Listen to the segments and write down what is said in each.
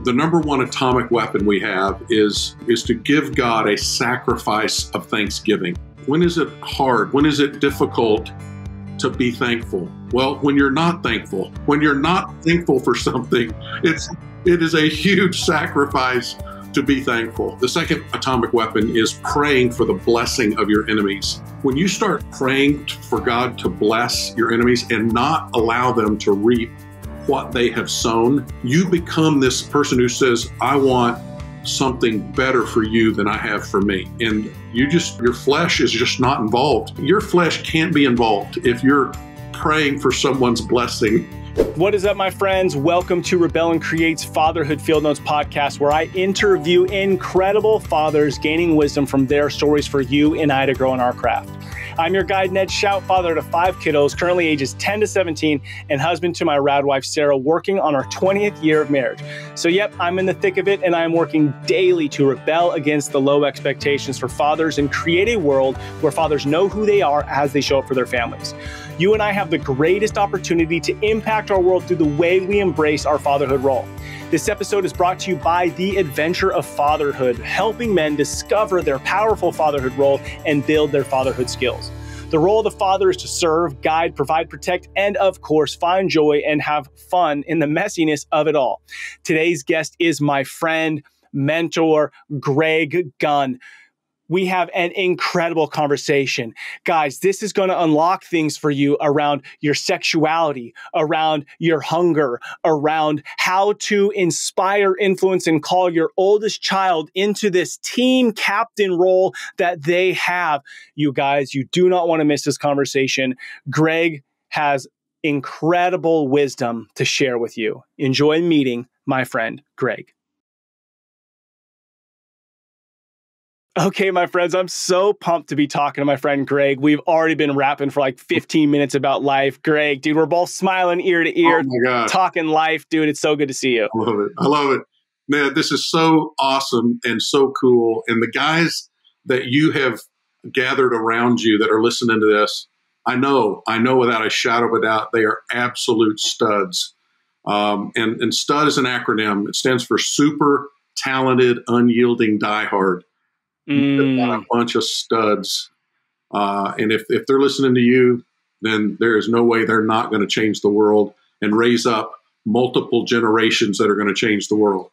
The number one atomic weapon we have is to give God a sacrifice of thanksgiving. When is it hard? When is it difficult to be thankful? Well, when you're not thankful. When you're not thankful for something, it is a huge sacrifice to be thankful. The second atomic weapon is praying for the blessing of your enemies. When you start praying for God to bless your enemies and not allow them to reap what they have sown, you become this person who says, I want something better for you than I have for me. And your flesh is just not involved. Your flesh can't be involved if you're praying for someone's blessing. What is up, my friends? Welcome to Rebel and Create's Fatherhood Field Notes podcast, where I interview incredible fathers gaining wisdom from their stories for you and I to grow in our craft. I'm your guide, Ned Shout, father to 5 kiddos, currently ages 10 to 17, and husband to my rad wife, Sarah, working on our 20th year of marriage. So yep, I'm in the thick of it, and I am working daily to rebel against the low expectations for fathers and create a world where fathers know who they are as they show up for their families. You and I have the greatest opportunity to impact our world through the way we embrace our fatherhood role. This episode is brought to you by The Adventure of Fatherhood, helping men discover their powerful fatherhood role and build their fatherhood skills. The role of the father is to serve, guide, provide, protect, and of course, find joy and have fun in the messiness of it all. Today's guest is my friend, mentor, Greg Gunn. We have an incredible conversation. Guys, this is going to unlock things for you around your sexuality, around your hunger, around how to inspire, influence, and call your oldest child into this team captain role that they have. You guys, you do not want to miss this conversation. Greg has incredible wisdom to share with you. Enjoy meeting my friend, Greg. Okay, my friends, I'm so pumped to be talking to my friend Greg. We've already been rapping for like 15 minutes about life. Greg, dude, we're both smiling ear to ear, talking life. Dude, it's so good to see you. I love it. I love it. Man, this is so awesome and so cool. And the guys that you have gathered around you that are listening to this, I know without a shadow of a doubt, they are absolute studs. And STUD is an acronym. It stands for Super Talented, Unyielding, Diehard. You've got a bunch of studs. And if they're listening to you, then there is no way they're not going to change the world and raise up multiple generations that are going to change the world.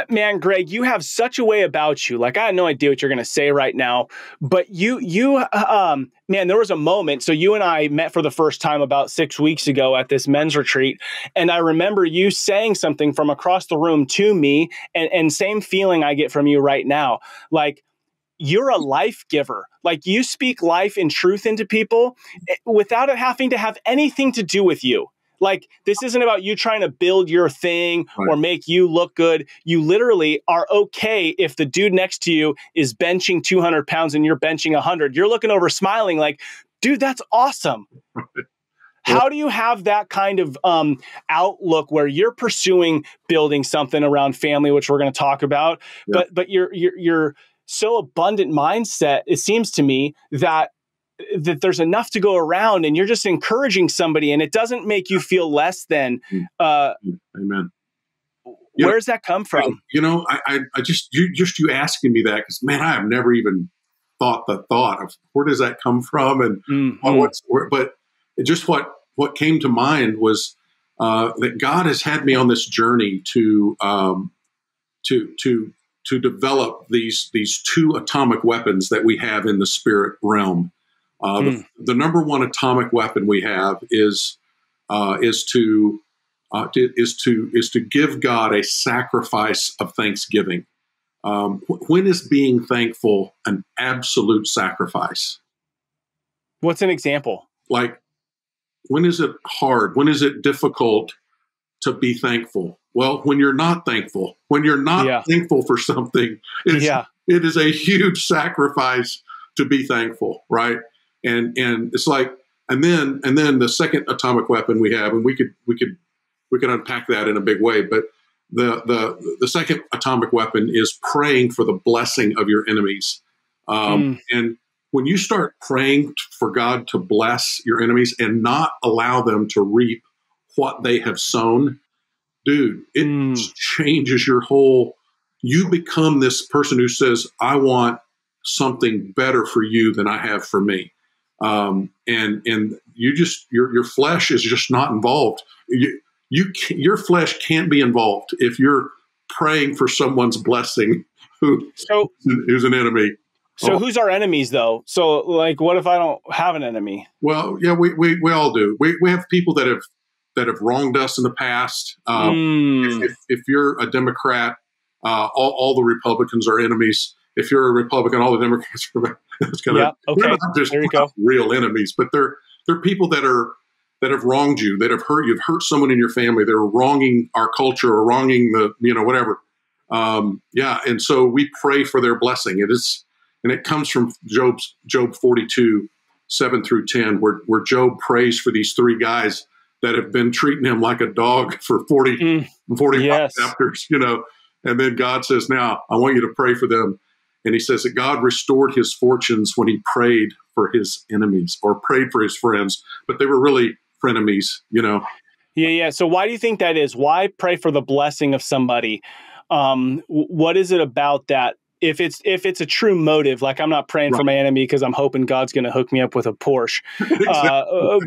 Man, Greg, you have such a way about you. Like, I had no idea what you're going to say right now, but man, there was a moment. So you and I met for the first time about 6 weeks ago at this men's retreat. And I remember you saying something from across the room to me, and same feeling I get from you right now. Like, you're a life giver. Like, you speak life and truth into people without it having to have anything to do with you. Like, this isn't about you trying to build your thing or make you look good. You literally are okay if the dude next to you is benching 200 pounds and you're benching 100. You're looking over smiling like, dude, that's awesome. How do you have that kind of outlook where you're pursuing building something around family, which we're going to talk about, but you're so abundant mindset, it seems to me, that there's enough to go around and you're just encouraging somebody and it doesn't make you feel less than. Amen. Where does that come from? I just, you asking me that, because man, I have never even thought of where does that come from, and but just what came to mind was that God has had me on this journey to develop these two atomic weapons that we have in the spirit realm. The number one atomic weapon we have is to give God a sacrifice of thanksgiving. When is being thankful an absolute sacrifice? What's an example? Like, when is it hard? When is it difficult to be thankful? Well, when you're not thankful. When you're not thankful for something, it is a huge sacrifice to be thankful, right? And it's like, and then the second atomic weapon we have, and we could unpack that in a big way, but the second atomic weapon is praying for the blessing of your enemies. And when you start praying for God to bless your enemies and not allow them to reap what they have sown, dude, it changes your whole, you become this person who says, I want something better for you than I have for me. And you just, your flesh is just not involved. Your flesh can't be involved if you're praying for someone's blessing who's an enemy. So who's our enemies though? So like, what if I don't have an enemy? Well, yeah, we all do. We have people that have wronged us in the past. If you're a Democrat, all the Republicans are enemies. If you're a Republican, all the Democrats are. They're not just real enemies, but they're people that have wronged you, that have hurt you, have hurt someone in your family. They're wronging our culture or wronging whatever. And so we pray for their blessing. And it comes from Job 42, 7 through 10, where Job prays for these three guys that have been treating him like a dog for 45 chapters, and then God says, now I want you to pray for them. And he says that God restored his fortunes when he prayed for his enemies or prayed for his friends, but they were really frenemies, Yeah. So why do you think that is? Why pray for the blessing of somebody? What is it about that? If it's a true motive, like I'm not praying for my enemy because I'm hoping God's going to hook me up with a Porsche,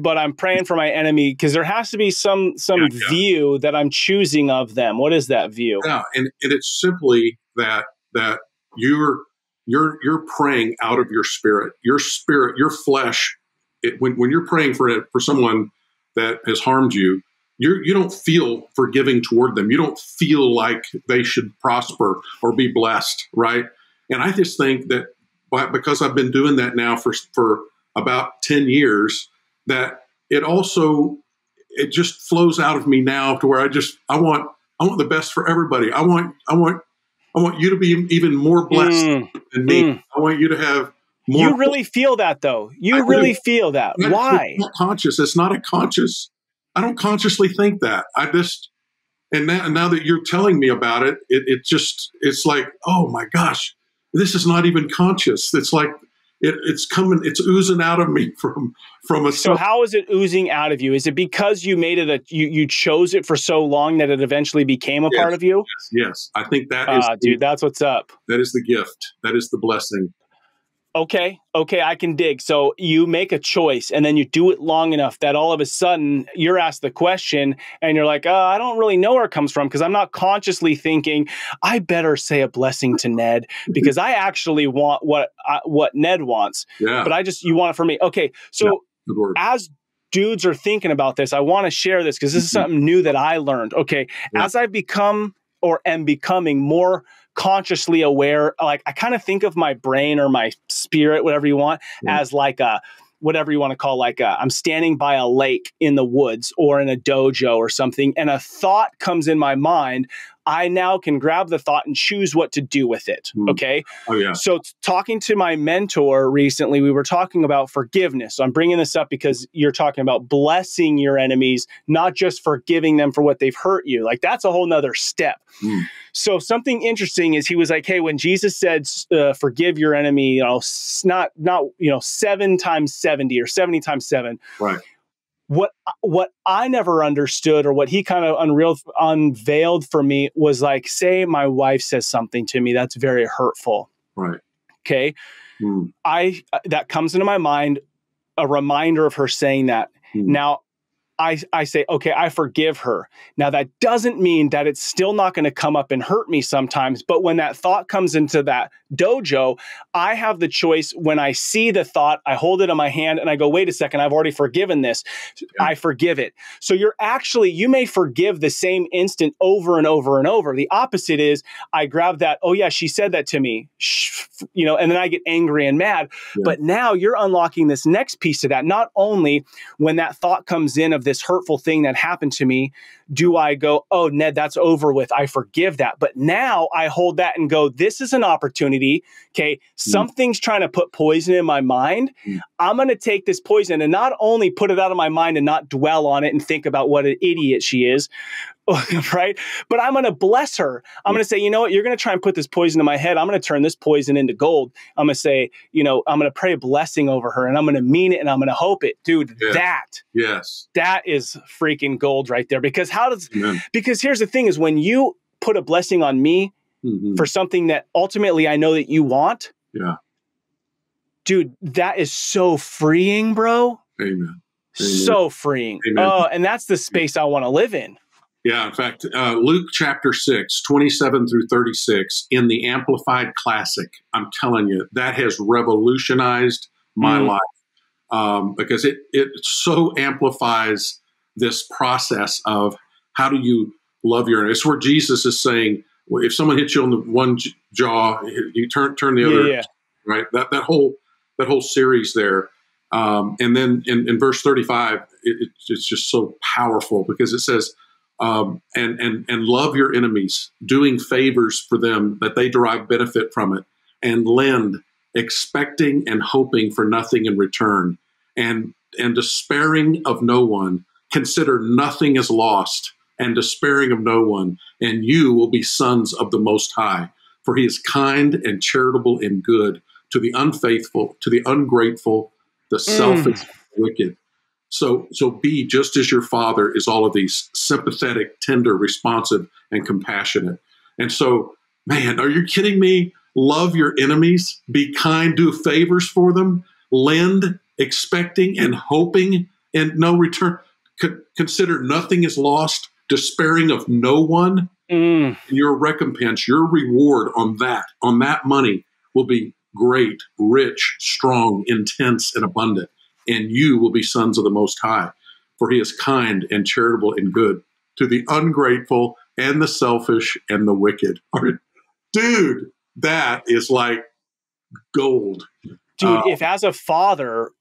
but I'm praying for my enemy because there has to be some view that I'm choosing of them. What is that view? Yeah, and it's simply that you're praying out of your spirit, your flesh. When you're praying for someone that has harmed you, you don't feel forgiving toward them. You don't feel like they should prosper or be blessed, right? And I just think that because I've been doing that now for about 10 years, that it just flows out of me now to where I want the best for everybody. I want you to be even more blessed than me. I want you to have more. You really feel that though. You really feel that. Why? It's not conscious. It's not a conscious. I don't consciously think that. Now that you're telling me about it, it's like, oh my gosh, this is not even conscious. It's like it's coming, it's oozing out of me from a. So how is it oozing out of you? Is it because you made it you chose it for so long that it eventually became a part of you? Yes. I think that is. Dude, that's what's up. That is the gift. That is the blessing. Okay, I can dig. So you make a choice and then you do it long enough that all of a sudden you're asked the question and you're like, I don't really know where it comes from because I'm not consciously thinking, I better say a blessing to Ned because I actually want what Ned wants. Yeah. But you want it for me. Okay, so as dudes are thinking about this, I want to share this because this is something new that I learned. Okay, as I've become or am becoming more consciously aware, like I kind of think of my brain or my spirit, whatever you want, as like whatever you want to call, like I'm standing by a lake in the woods or in a dojo or something, and a thought comes in my mind. I now can grab the thought and choose what to do with it. Okay. Oh, yeah. So talking to my mentor recently, we were talking about forgiveness. So I'm bringing this up because you're talking about blessing your enemies, not just forgiving them for what they've hurt you. Like that's a whole nother step. So something interesting is he was like, hey, when Jesus said, forgive your enemy, not 7 times 70 or 70 times 7. Right. What I never understood or what he kind of unveiled for me was like, say my wife says something to me that's very hurtful. Right. Okay. That comes into my mind, a reminder of her saying that. Now I say, okay, I forgive her. Now that doesn't mean that it's still not going to come up and hurt me sometimes. But when that thought comes into that dojo, I have the choice. When I see the thought, I hold it in my hand and I go, wait a second, I've already forgiven this. Yeah. I forgive it. So you may forgive the same instant over and over and over. The opposite is I grab that, oh yeah, she said that to me, and then I get angry and mad. Yeah. But now you're unlocking this next piece of that. Not only when that thought comes in of this hurtful thing that happened to me, do I go, oh, Ned, that's over with. I forgive that. But now I hold that and go, this is an opportunity. Okay. Something's trying to put poison in my mind. I'm going to take this poison and not only put it out of my mind and not dwell on it and think about what an idiot she is, right? But I'm going to bless her. I'm going to say, you know what? You're going to try and put this poison in my head. I'm going to turn this poison into gold. I'm going to say, you know, I'm going to pray a blessing over her, and I'm going to mean it, and I'm going to hope it. Dude, that is freaking gold right there. Because because here's the thing is, when you put a blessing on me for something that ultimately I know that you want, dude, that is so freeing, bro. Amen. So freeing. Amen. Oh, and that's the space I want to live in. Yeah, in fact, Luke chapter 6, 27 through 36 in the Amplified Classic, I'm telling you, that has revolutionized my life because it so amplifies this process of how do you love your enemy. It's where Jesus is saying, well, if someone hits you on the one jaw, you turn the other, right? That whole series there. And then in verse 35, it's just so powerful because it says, and love your enemies, doing favors for them that they derive benefit from it, and lend, expecting and hoping for nothing in return, and despairing of no one. Consider nothing as lost, and despairing of no one, and you will be sons of the Most High, for He is kind and charitable and good to the unfaithful, to the ungrateful, the selfish, wicked. So be just as your Father is all of these: sympathetic, tender, responsive, and compassionate. And so, man, are you kidding me? Love your enemies, be kind, do favors for them, lend, expecting and hoping and no return. Consider nothing is lost, despairing of no one. Your recompense, your reward on that money will be great, rich, strong, intense, and abundant. And you will be sons of the Most High, for He is kind and charitable and good to the ungrateful and the selfish and the wicked. Dude, that is like gold. Dude, if as a father,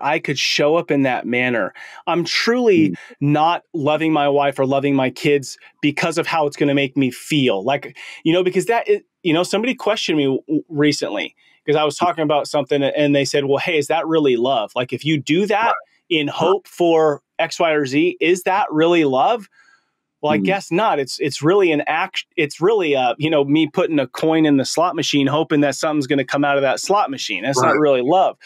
I could show up in that manner, I'm truly not loving my wife or loving my kids because of how it's going to make me feel. Like, you know, because that is, you know, somebody questioned me recently because I was talking about something and they said, well, hey, is that really love? Like, if you do that in hope for X, Y, or Z, is that really love? Well, I guess not. It's really an act. It's really, you know, me putting a coin in the slot machine, hoping that something's going to come out of that slot machine. That's not really love.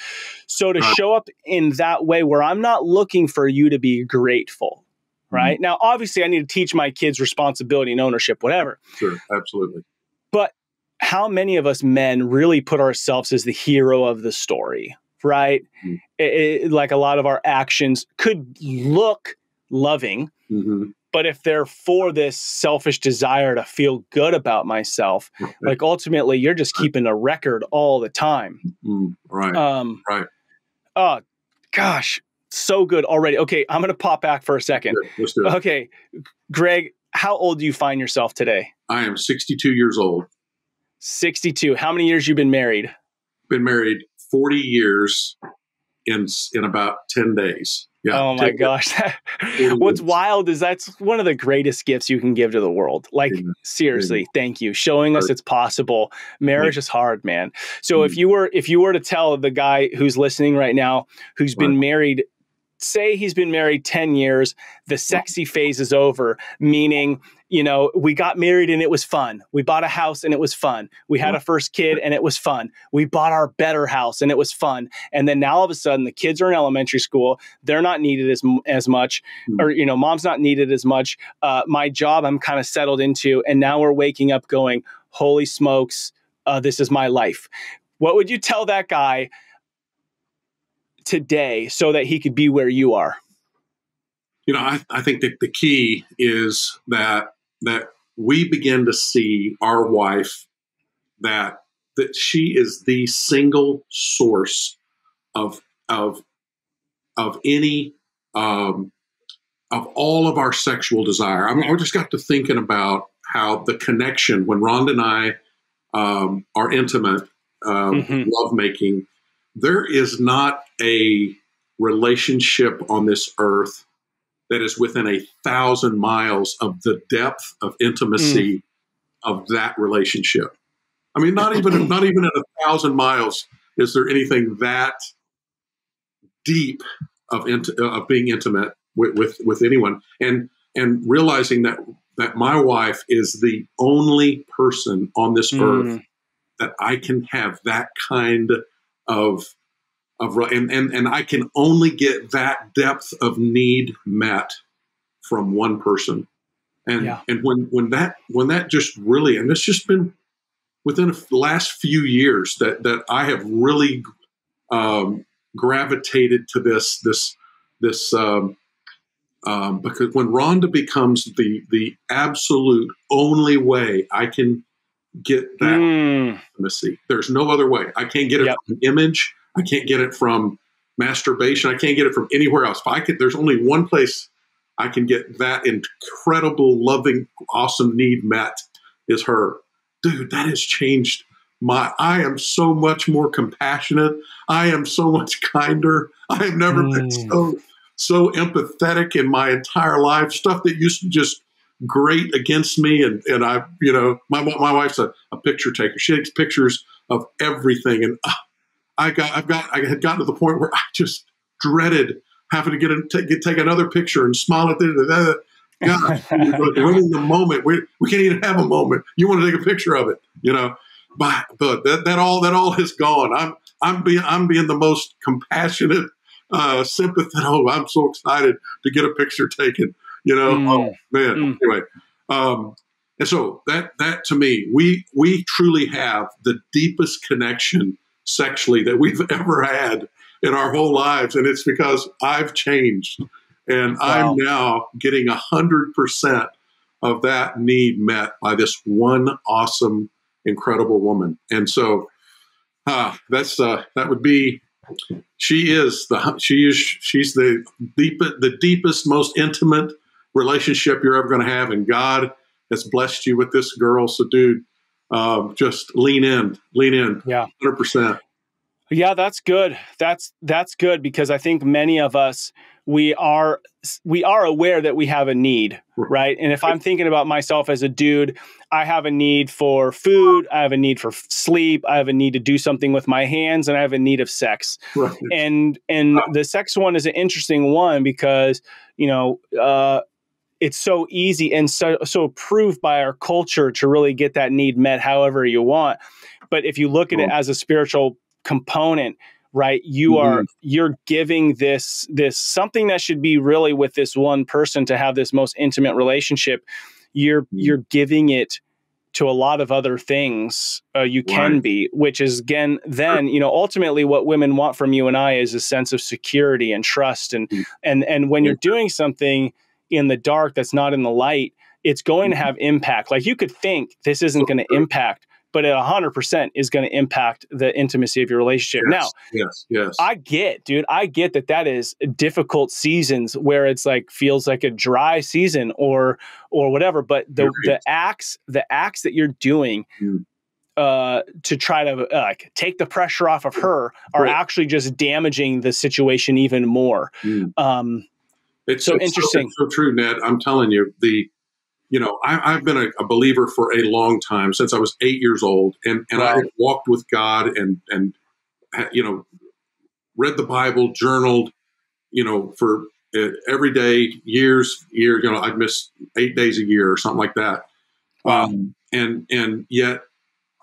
So to show up in that way where I'm not looking for you to be grateful, right? Now, obviously I need to teach my kids responsibility and ownership, whatever. Sure. Absolutely. But how many of us men really put ourselves as the hero of the story, right? Like a lot of our actions could look loving, but if they're for this selfish desire to feel good about myself, like ultimately you're just keeping a record all the time. Right. Right. Oh, gosh, so good already. Okay, I'm going to pop back for a second. Sure, let's do it. Okay, Greg, how old do you find yourself today? I am 62 years old. 62. How many years you been married? Been married 40 years in about 10 days. Yeah. Oh my gosh. What's wild is that's one of the greatest gifts you can give to the world. Like, seriously, thank you. Showing us it's possible. Marriage is hard, man. So if you were to tell the guy who's listening right now, who's been married, say he's been married 10 years, the sexy phase is over, meaning, you know, we got married and it was fun. We bought a house and it was fun. We had a first kid and it was fun. We bought our better house and it was fun. And then now all of a sudden the kids are in elementary school. They're not needed as much, or, you know, mom's not needed as much. My job I'm kind of settled into. And now we're waking up going, holy smokes, this is my life. What would you tell that guy today so that he could be where you are? You know, I think that the key is that we begin to see our wife, that she is the single source of any of all of our sexual desire. I mean, I just got to thinking about how the connection when Rhonda and I are intimate, lovemaking. There is not a relationship on this earth that is within 1,000 miles of the depth of intimacy of that relationship. I mean, not even at 1,000 miles is there anything that deep of being intimate with anyone. And and realizing that my wife is the only person on this earth that I can have that kind of and I can only get that depth of need met from one person. And when that just really, and it's just been within the last few years that I have really gravitated to this because when Rhonda becomes the absolute only way I can get that intimacy, there's no other way. I can't get it from an image. I can't get it from masturbation. I can't get it from anywhere else. There's only one place I can get that incredible, loving, awesome need met is her. Dude, that has changed I am so much more compassionate. I am so much kinder. I have never been so empathetic in my entire life. Stuff that used to just grate against me. And I, my wife's a picture taker. She takes pictures of everything. And I had gotten to the point where I just dreaded having to take another picture and smile at the God, ruining the moment. We can't even have a moment. You want to take a picture of it, But that all has gone. I'm being the most compassionate, sympathetic. Oh, I'm so excited to get a picture taken. Oh man. Anyway, and so that to me, we truly have the deepest connection sexually that we've ever had in our whole lives, and it's because I've changed, and I'm now getting 100% of that need met by this one awesome, incredible woman. And so she's the deepest, most intimate relationship you're ever going to have, and God has blessed you with this girl. So, dude, just lean in, 100%. Yeah, that's good. That's good, because I think many of us, we are aware that we have a need, right? And if I'm thinking about myself as a dude, I have a need for food, I have a need for sleep, I have a need to do something with my hands, and I have a need of sex. Right. And the sex one is an interesting one because, it's so easy and so approved by our culture to really get that need met however you want. But if you look at it as a spiritual component, right, you're giving this something that should be really with this one person to have this most intimate relationship. You're giving it to a lot of other things you can be, which is then ultimately what women want from you and I is a sense of security and trust. And when you're doing something in the dark that's not in the light, it's going to have impact. Like, you could think this isn't going to impact, but it 100% is going to impact the intimacy of your relationship. Yes. I get that is difficult seasons where it's like, feels like a dry season or whatever. But the acts that you're doing to try to take the pressure off of her are actually just damaging the situation even more. It's so interesting. It's so true, Ned. I'm telling you, I've been a believer for a long time, since I was 8 years old, and I walked with God and read the Bible, journaled, for every day, years. I'd miss 8 days a year or something like that. Wow. And yet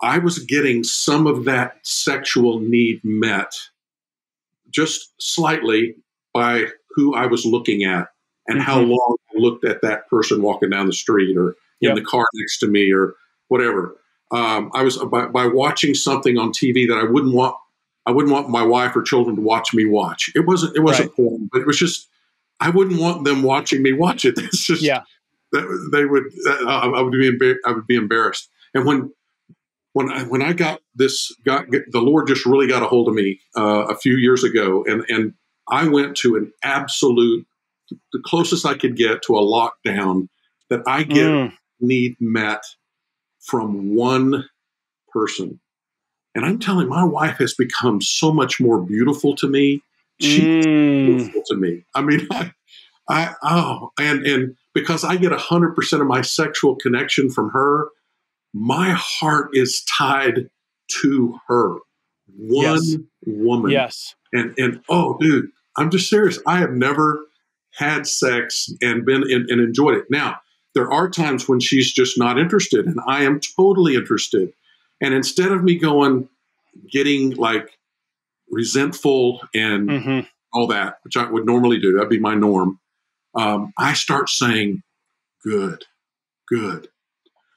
I was getting some of that sexual need met just slightly by who I was looking at and how long I looked at that person walking down the street or in the car next to me or whatever. I was by watching something on TV that I wouldn't want my wife or children to watch me watch. It wasn't porn, but it was just, I wouldn't want them watching me watch it. It's just, I would be embarrassed. And when I got the Lord just really got a hold of me a few years ago, and I went to an absolute, the closest I could get to a lockdown that I get need met from one person. And I'm telling you, my wife has become so much more beautiful to me. She's beautiful to me. I mean, and because I get 100% of my sexual connection from her, my heart is tied to her. One woman. Yes. And oh, dude, I'm just serious. I have never had sex, and and enjoyed it. Now, there are times when she's just not interested, and I am totally interested. And instead of me getting like resentful and all that, which I would normally do, that'd be my norm, I start saying, good, good.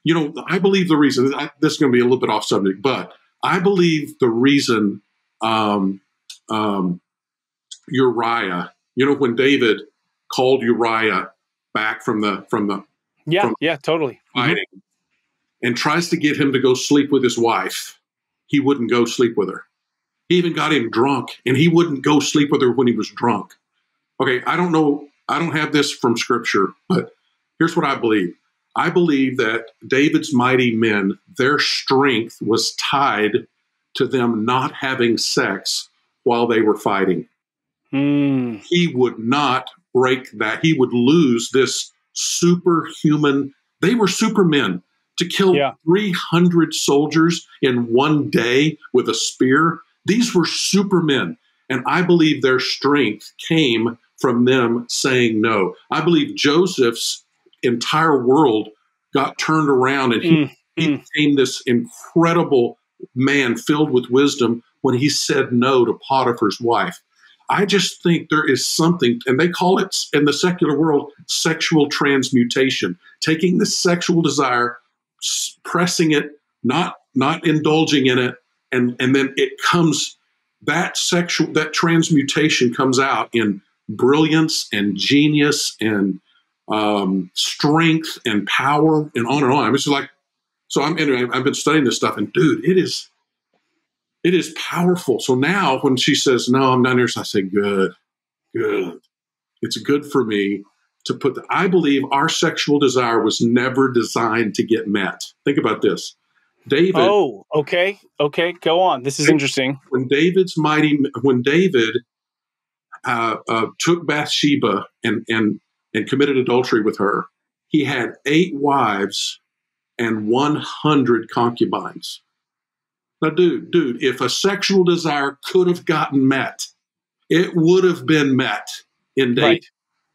You know, I believe the reason, this is going to be a little bit off subject, but I believe the reason Uriah, you know, when David called Uriah back from the totally fighting and tries to get him to go sleep with his wife, he wouldn't go sleep with her. He even got him drunk, and he wouldn't go sleep with her when he was drunk. Okay, I don't know. I don't have this from Scripture, but here's what I believe. I believe that David's mighty men, their strength was tied to them not having sex while they were fighting. He would not break that. He would lose this superhuman. They were supermen. To kill 300 soldiers in one day with a spear, these were supermen. And I believe their strength came from them saying no. I believe Joseph's entire world got turned around, and he became this incredible man filled with wisdom when he said no to Potiphar's wife. I just think there is something, and they call it in the secular world sexual transmutation, taking the sexual desire, pressing it, not indulging in it, and then it comes, that transmutation comes out in brilliance and genius and strength and power and on and on. I mean, it's like, so I've been studying this stuff, and dude, it is powerful. So now when she says, no, I'm not interested, I say, good. It's good for me to put I believe our sexual desire was never designed to get met. Think about this. David. Oh, okay. Go on. This is interesting. When David took Bathsheba and committed adultery with her, he had 8 wives and 100 concubines. Now, dude, if a sexual desire could have gotten met, it would have been met in David. Right.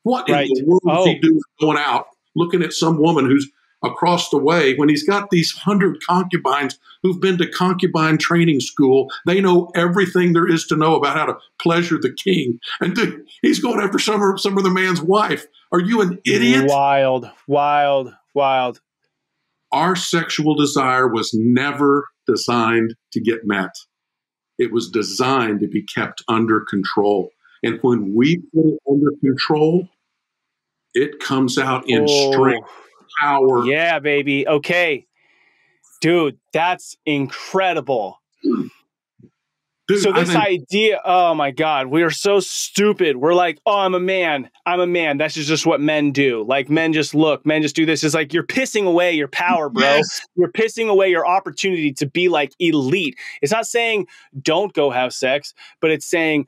What in the world is he doing going out, looking at some woman who's across the way when he's got these 100 concubines who've been to concubine training school? They know everything there is to know about how to pleasure the king. And dude, he's going after some of the man's wife. Are you an idiot? Wild. Our sexual desire was never designed to get met. It was designed to be kept under control. And when we put it under control, it comes out in strength, power. Yeah, baby. Okay. Dude, that's incredible. Dude, so this idea, oh my God, we are so stupid. We're like, oh, I'm a man. That's just what men do. Like men just do this. It's like you're pissing away your power, bro. Yes. You're pissing away your opportunity to be like elite. It's not saying don't go have sex, but it's saying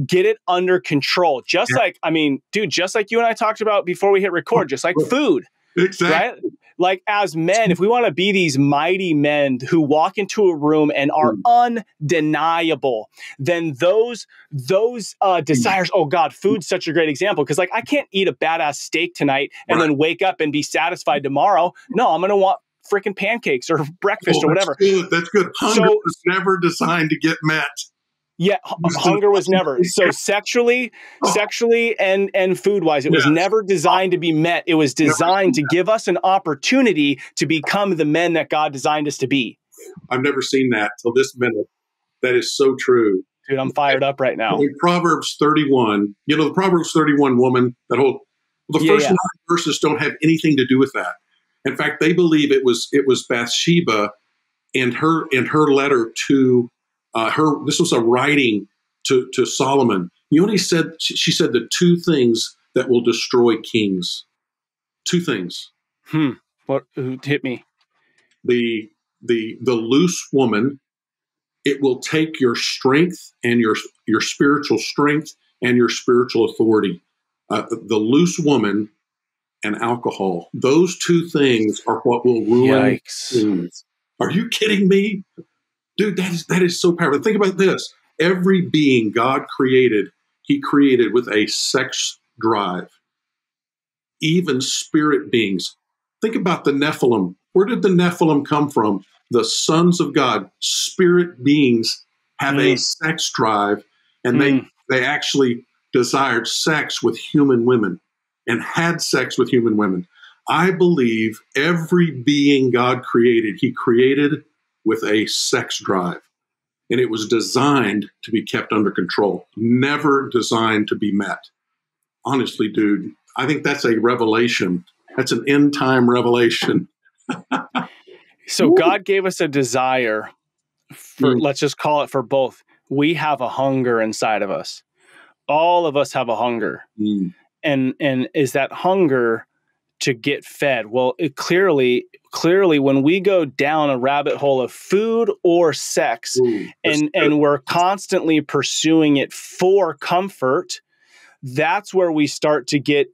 get it under control. Just like, I mean, dude, just like you and I talked about before we hit record, just like food. Exactly. Right? Like as men, if we want to be these mighty men who walk into a room and are undeniable, then those desires, oh God, food's such a great example. Because like I can't eat a badass steak tonight and then wake up and be satisfied tomorrow. No, I'm going to want freaking pancakes or breakfast or whatever. That's good. Hunger was never designed to get met. Yeah, hunger was never. So sexually and food-wise, it was never designed to be met. It was designed to give us an opportunity to become the men that God designed us to be. I've never seen that till this minute. That is so true. Dude, I'm fired up right now. In Proverbs 31, you know, the Proverbs 31 woman, the first 9 verses don't have anything to do with that. In fact, they believe it was Bathsheba and her letter to this was a writing to Solomon. You know what he said? She said the 2 things that will destroy kings. 2 things. What hit me? The loose woman. It will take your strength and your spiritual strength and your spiritual authority. The loose woman and alcohol. Those 2 things are what will ruin kings. Are you kidding me? Dude, that is so powerful. Think about this. Every being God created, he created with a sex drive. even spirit beings. Think about the Nephilim. Where did the Nephilim come from? The sons of God, spirit beings, have a sex drive, and they actually desired sex with human women and had sex with human women. I believe every being God created, he created with a sex drive. And it was designed to be kept under control, never designed to be met. Honestly, dude, I think that's a revelation. That's an end time revelation. So God gave us a desire for, let's just call it for both. We have a hunger inside of us. All of us have a hunger. And is that hunger to get fed? Well, it clearly when we go down a rabbit hole of food or sex, and we're constantly pursuing it for comfort, that's where we start to get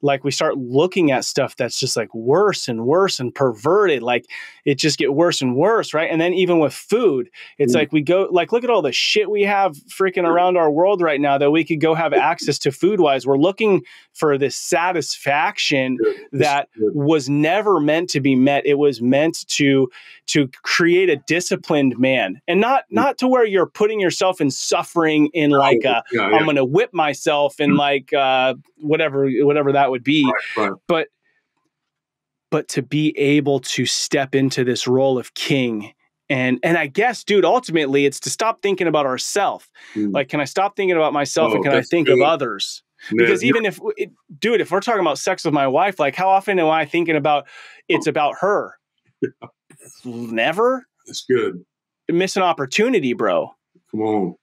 like we start looking at stuff that's just like worse and worse and perverted. Like it just get worse and worse, right? And then even with food, it's like we go, like, look at all the shit we have freaking around our world right now that we could go have access to food-wise. We're looking for this satisfaction that was never meant to be met. It was meant to create a disciplined man, and not to where you're putting yourself in suffering in like I'm going to whip myself and like whatever that would be. Right. But to be able to step into this role of king. And I guess, dude, ultimately it's to stop thinking about ourselves. Like, can I stop thinking about myself and can I think of others? Because even if we're talking about sex with my wife, like how often am I thinking about it's about her? Never. That's good. Miss an opportunity, bro. Come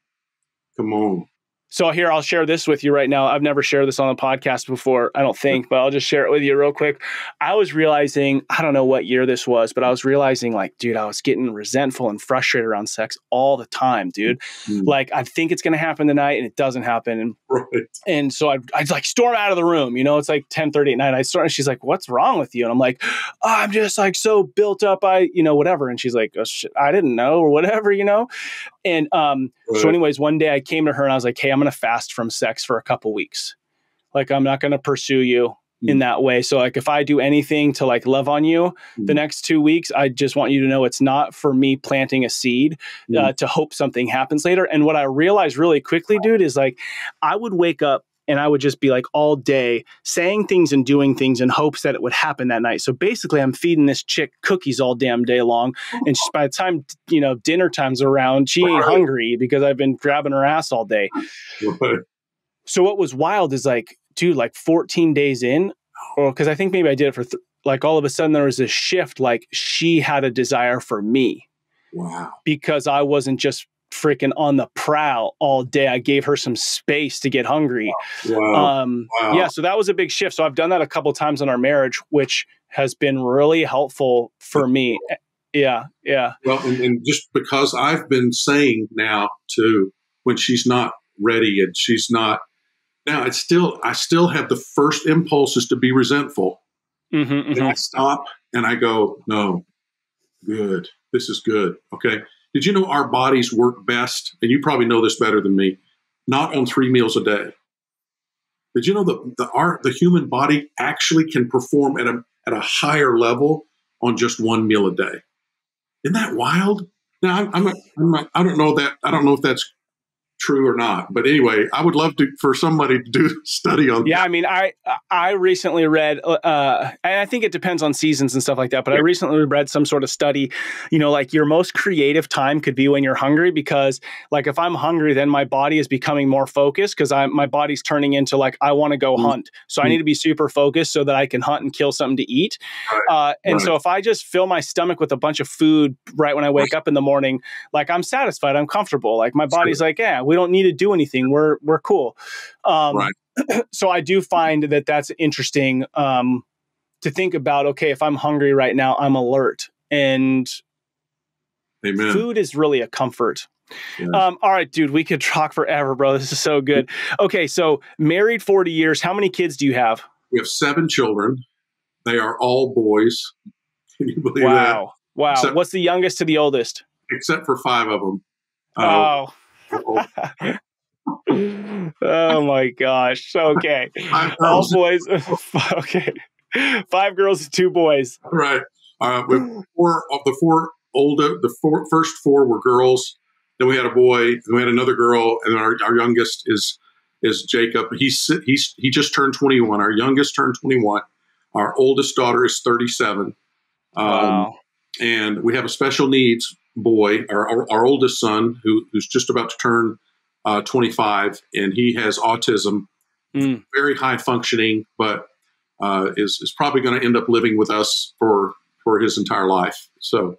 on. So here, I'll share this with you right now. I've never shared this on the podcast before, I don't think, but I'll just share it with you real quick. I was realizing, I don't know what year this was, but I was realizing like, dude, I was getting resentful and frustrated around sex all the time, dude. Like, I think it's going to happen tonight and it doesn't happen. And so I'd like storm out of the room, it's like 10:30 at night. I start, and she's like, what's wrong with you? And I'm like, I'm just like so built up. Whatever. And she's like, oh, shit, I didn't know, or whatever, And so anyways, one day I came to her and I was like, hey, I'm going to fast from sex for a couple weeks. Like, I'm not going to pursue you in that way. So like, if I do anything to like love on you the next 2 weeks, I just want you to know it's not for me planting a seed to hope something happens later. And what I realized really quickly, dude, is like, I would wake up and I would just be like all day saying things and doing things in hopes that it would happen that night. So basically I'm feeding this chick cookies all damn day long. And by the time, dinner time's around, she ain't hungry because I've been grabbing her ass all day. So what was wild is like, dude, like 14 days in, or because I think maybe I did it for like all of a sudden there was this shift. Like she had a desire for me. Wow. Because I wasn't just freaking on the prowl all day. I gave her some space to get hungry. Wow. Yeah, so that was a big shift. So I've done that a couple of times in our marriage, which has been really helpful for me. Yeah. Well, and just because I've been saying now too, when she's not ready and she's not, now I still have the first impulse is to be resentful. And I stop and I go, no, good. This is good. Okay. Did you know our bodies work best? And you probably know this better than me. Not on 3 meals a day. Did you know the human body actually can perform at a higher level on just 1 meal a day? Isn't that wild? Now I don't know that. I don't know if that's true or not, but anyway, I would love for somebody to do a study on that. I mean, I recently read, and I think it depends on seasons and stuff like that, but I recently read some sort of study, like your most creative time could be when you're hungry, because like if I'm hungry, then my body is becoming more focused because my body's turning into like, I want to go hunt. So I need to be super focused so that I can hunt and kill something to eat. So if I just fill my stomach with a bunch of food right when I wake up in the morning, like I'm satisfied, I'm comfortable. Like my body's like, yeah, we don't need to do anything. We're cool. So I do find that that's interesting to think about. Okay, if I'm hungry right now, I'm alert, and Amen. Food is really a comfort. Yeah. All right, dude, we could talk forever, bro. This is so good. Okay, so married 40 years. How many kids do you have? We have 7 children. They are all boys. Can you believe that? Wow. What's the youngest to the oldest? Except for 5 of them. Oh my gosh. Okay. All boys. Okay. 5 girls and 2 boys. Right. We four of the four older. First 4 were girls. Then we had a boy. Then we had another girl, and then our youngest is Jacob. He just turned 21. Our youngest turned 21. Our oldest daughter is 37. Wow. And we have a special needs boy, our oldest son, who's just about to turn 25, and he has autism. Very high functioning, but is probably going to end up living with us for his entire life. So,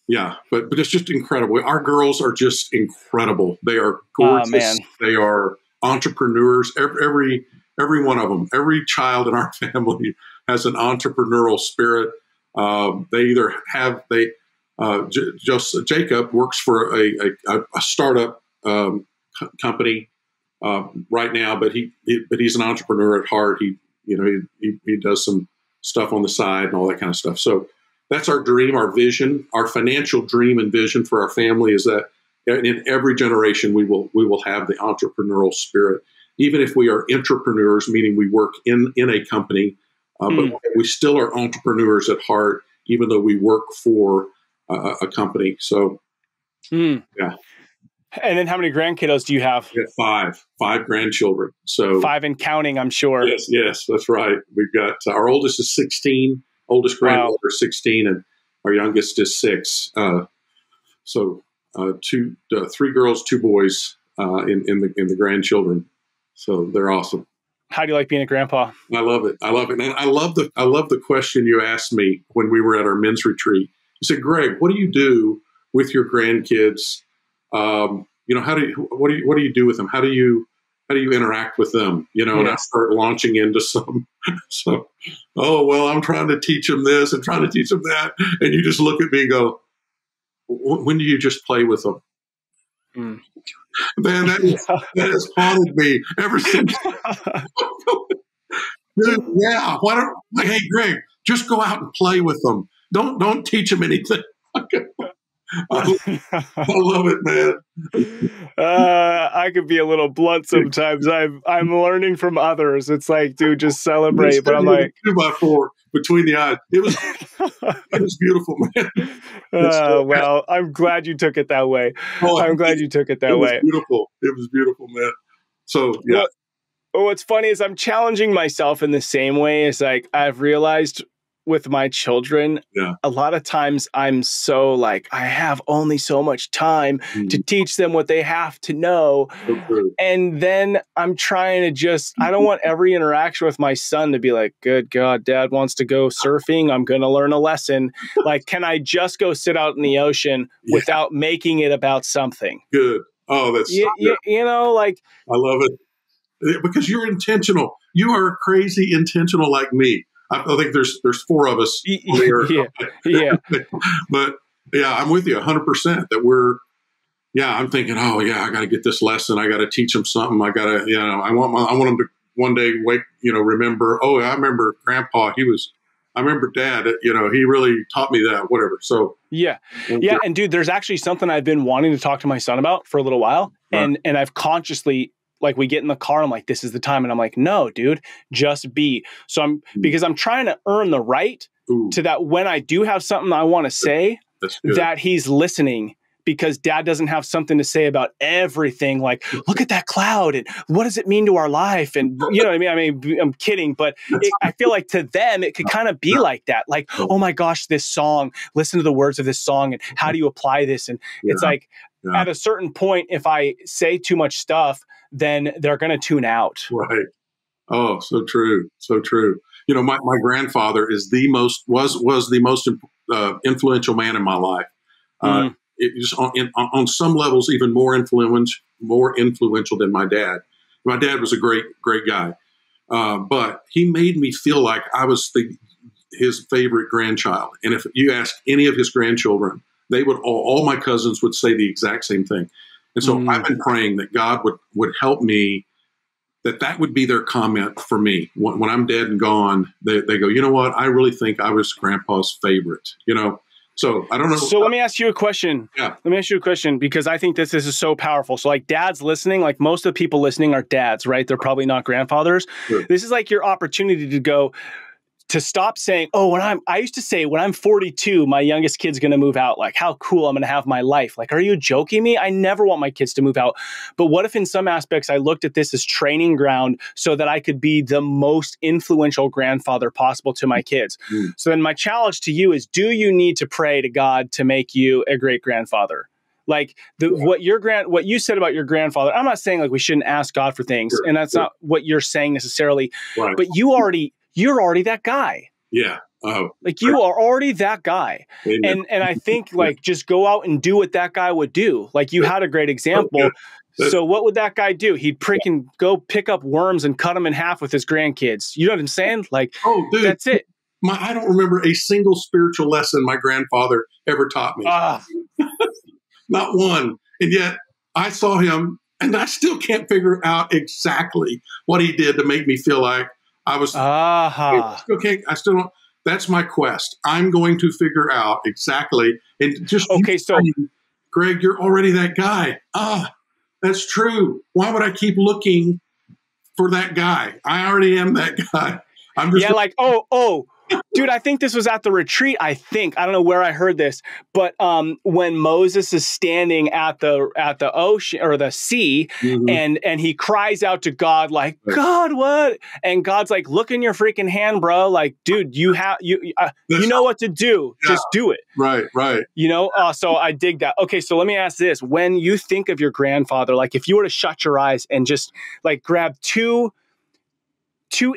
yeah, but it's just incredible. Our girls are just incredible. They are gorgeous. Man. They are entrepreneurs. Every one of them. Every child in our family has an entrepreneurial spirit. They either have Jacob works for a startup company right now, but he's an entrepreneur at heart. He does some stuff on the side and all that kind of stuff. So that's our dream, our vision, our financial dream and vision for our family is that in every generation we will have the entrepreneurial spirit, even if we are entrepreneurs, meaning we work in a company, but we still are entrepreneurs at heart, even though we work for a company. So, yeah. And then how many grandkiddos do you have? We have five grandchildren. So 5 and counting, I'm sure. Yes, that's right. We've got our oldest is 16, oldest granddaughter is 16, and our youngest is 6. So 3 girls, 2 boys in the grandchildren. So they're awesome. How do you like being a grandpa? I love it. And I love the question you asked me when we were at our men's retreat. You said, Greg, what do you do with your grandkids? What do you do with them? How do you interact with them? And I start launching into I'm trying to teach them this and trying to teach them that. And you just look at me and go, when do you just play with them? Man, that has haunted me ever since. Dude, yeah. Hey, Greg, just go out and play with them. Don't teach them anything. I love it, man. I could be a little blunt sometimes. I'm learning from others. It's like, dude, just celebrate. But I'm like 2x4 between the eyes. It was beautiful, man. Well, I'm glad you took it that way. I'm glad you took it that way. Beautiful. It was beautiful, man. So yeah. Well, what's funny is I'm challenging myself in the same way as like I've realized with my children, a lot of times I'm so like, I have only so much time to teach them what they have to know. And then I'm trying to I don't want every interaction with my son to be like, good God, Dad wants to go surfing. I'm going to learn a lesson. Like, can I just go sit out in the ocean without making it about something? Good. Oh, that's like, I love it because you're intentional. You are crazy intentional like me. I think there's 4 of us here. Yeah. But yeah, I'm with you 100% that I'm thinking, I got to get this lesson. I got to teach them something. I got to, I want them to one day remember, I remember Grandpa, I remember Dad, he really taught me that, whatever. So yeah. And dude, there's actually something I've been wanting to talk to my son about for a little while. And I've consciously, like, we get in the car, I'm like, this is the time. And I'm like, no, dude, just be. So because I'm trying to earn the right to that when I do have something I want to say, that he's listening, because Dad doesn't have something to say about everything. Like, look at that cloud and what does it mean to our life? And you know what I mean? I mean, I'm kidding, but I feel like to them, it could kind of be like that. Like, oh my gosh, this song, listen to the words of this song and how do you apply this? And it's like, at a certain point, if I say too much stuff, then they're going to tune out. Right. Oh, so true. So true. My grandfather was the most influential man in my life. It just on some levels, even more influential than my dad. My dad was a great guy. But he made me feel like I was his favorite grandchild. And if you ask any of his grandchildren, they would all my cousins would say the exact same thing. And so I've been praying that God would help me, that would be their comment for me. When I'm dead and gone, they go, you know what? I really think I was Grandpa's favorite, So I don't know. So let me ask you a question. Yeah. Let me ask you a question, because I think this is so powerful. So like dads listening, like most of the people listening are dads, right? They're probably not grandfathers. Sure. This is like your opportunity to go, to stop saying, oh, I used to say when I'm 42, my youngest kid's going to move out. Like, how cool I'm going to have my life. Like, are you joking me? I never want my kids to move out. But what if in some aspects I looked at this as training ground so that I could be the most influential grandfather possible to my kids? So then my challenge to you is, do you need to pray to God to make you a great grandfather? Like what you said about your grandfather, I'm not saying like we shouldn't ask God for things, and that's not what you're saying necessarily, Right. but you're already that guy. Yeah. Like you are already that guy. Amen. And I think like just go out and do what that guy would do. Like you had a great example. So what would that guy do? He'd freaking go pick up worms and cut them in half with his grandkids. You know what I'm saying? Like, oh, dude, that's it. I don't remember a single spiritual lesson my grandfather ever taught me. Not one. And yet I saw him, and I still can't figure out exactly what he did to make me feel like I was. Okay, I still don't. That's my quest. I'm going to figure out exactly. And just Greg, you're already that guy. That's true. Why would I keep looking for that guy? I already am that guy. I'm just dude, I think this was at the retreat. I don't know where I heard this, but when Moses is standing at the ocean or the sea, and he cries out to God like, God, what? And God's like, look in your freaking hand, bro. Like, dude, you know what to do. Yeah. Just do it. Right. You know. So I dig that. Okay, so let me ask this: when you think of your grandfather, like if you were to shut your eyes and just like grab two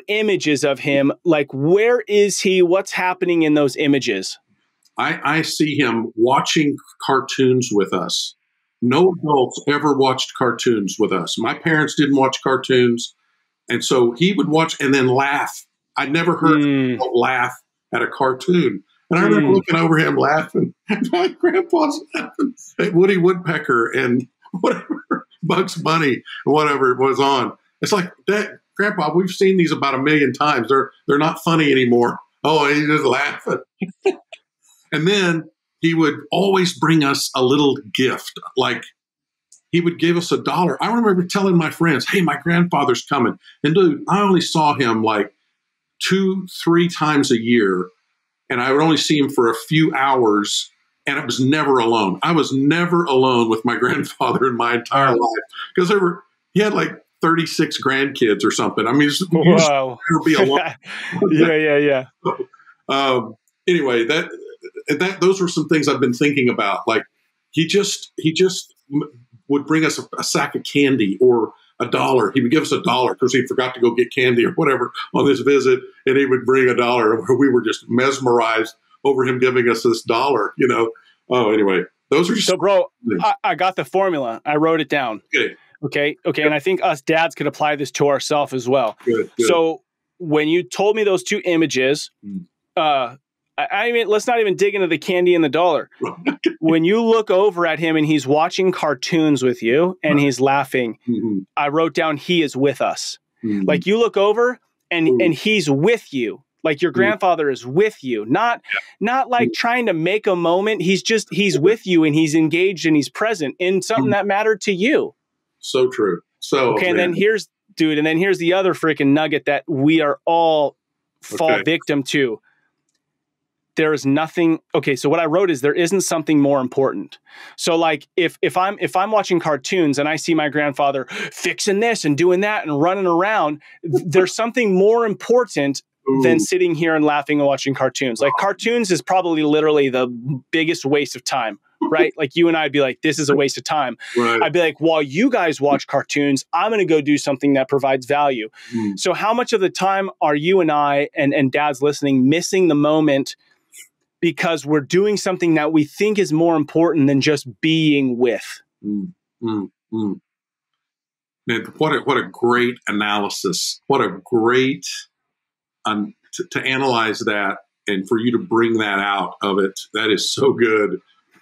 images of him, like where is he? What's happening in those images? I see him watching cartoons with us. No adults ever watched cartoons with us. My parents didn't watch cartoons. And so he would watch and then laugh. I never heard him laugh at a cartoon. And I remember looking over him laughing. My grandpa's laughing at Woody Woodpecker and whatever, Bugs Bunny, whatever it was on. It's like, that. Grandpa, we've seen these about 1 million times. They're not funny anymore. Oh, he's just laughing. And then he would always bring us a little gift. Like he would give us $1. I remember telling my friends, hey, my grandfather's coming. And dude, I only saw him like 2-3 times a year. And I would only see him for a few hours. And it was never alone. I was never alone with my grandfather in my entire life. Because he had like 36 grandkids or something. I mean, wow. Be a lot. Yeah. Anyway, those were some things I've been thinking about. Like he just would bring us a sack of candy or $1. He would give us $1 because he forgot to go get candy or whatever on this visit, and he would bring $1. We were just mesmerized over him giving us this $1. You know. Oh, anyway, those are just so, bro. I got the formula. I wrote it down. Okay. And I think us dads could apply this to ourselves as well. Good. So when you told me those two images, I mean, let's not even dig into the candy and the $1. When you look over at him and he's watching cartoons with you and he's laughing, I wrote down, he is with us. Like you look over and he's with you. Like your grandfather is with you, not like trying to make a moment. He's with you and he's engaged and he's present in something that mattered to you. So true. So okay, and then here's the other freaking nugget that we are all fall victim to. There is nothing. Okay, so what I wrote is there isn't something more important. So like if I'm watching cartoons and I see my grandfather fixing this and doing that and running around, there's something more important than sitting here and laughing and watching cartoons. Like cartoons is probably literally the biggest waste of time. Right? Like you and I'd be like, this is a waste of time. Right. I'd be like, while you guys watch cartoons, I'm going to go do something that provides value. So how much of the time are you and I and dads listening missing the moment because we're doing something that we think is more important than just being with? Man, what a great analysis. What a great to analyze that and for you to bring that out of it. That is so good.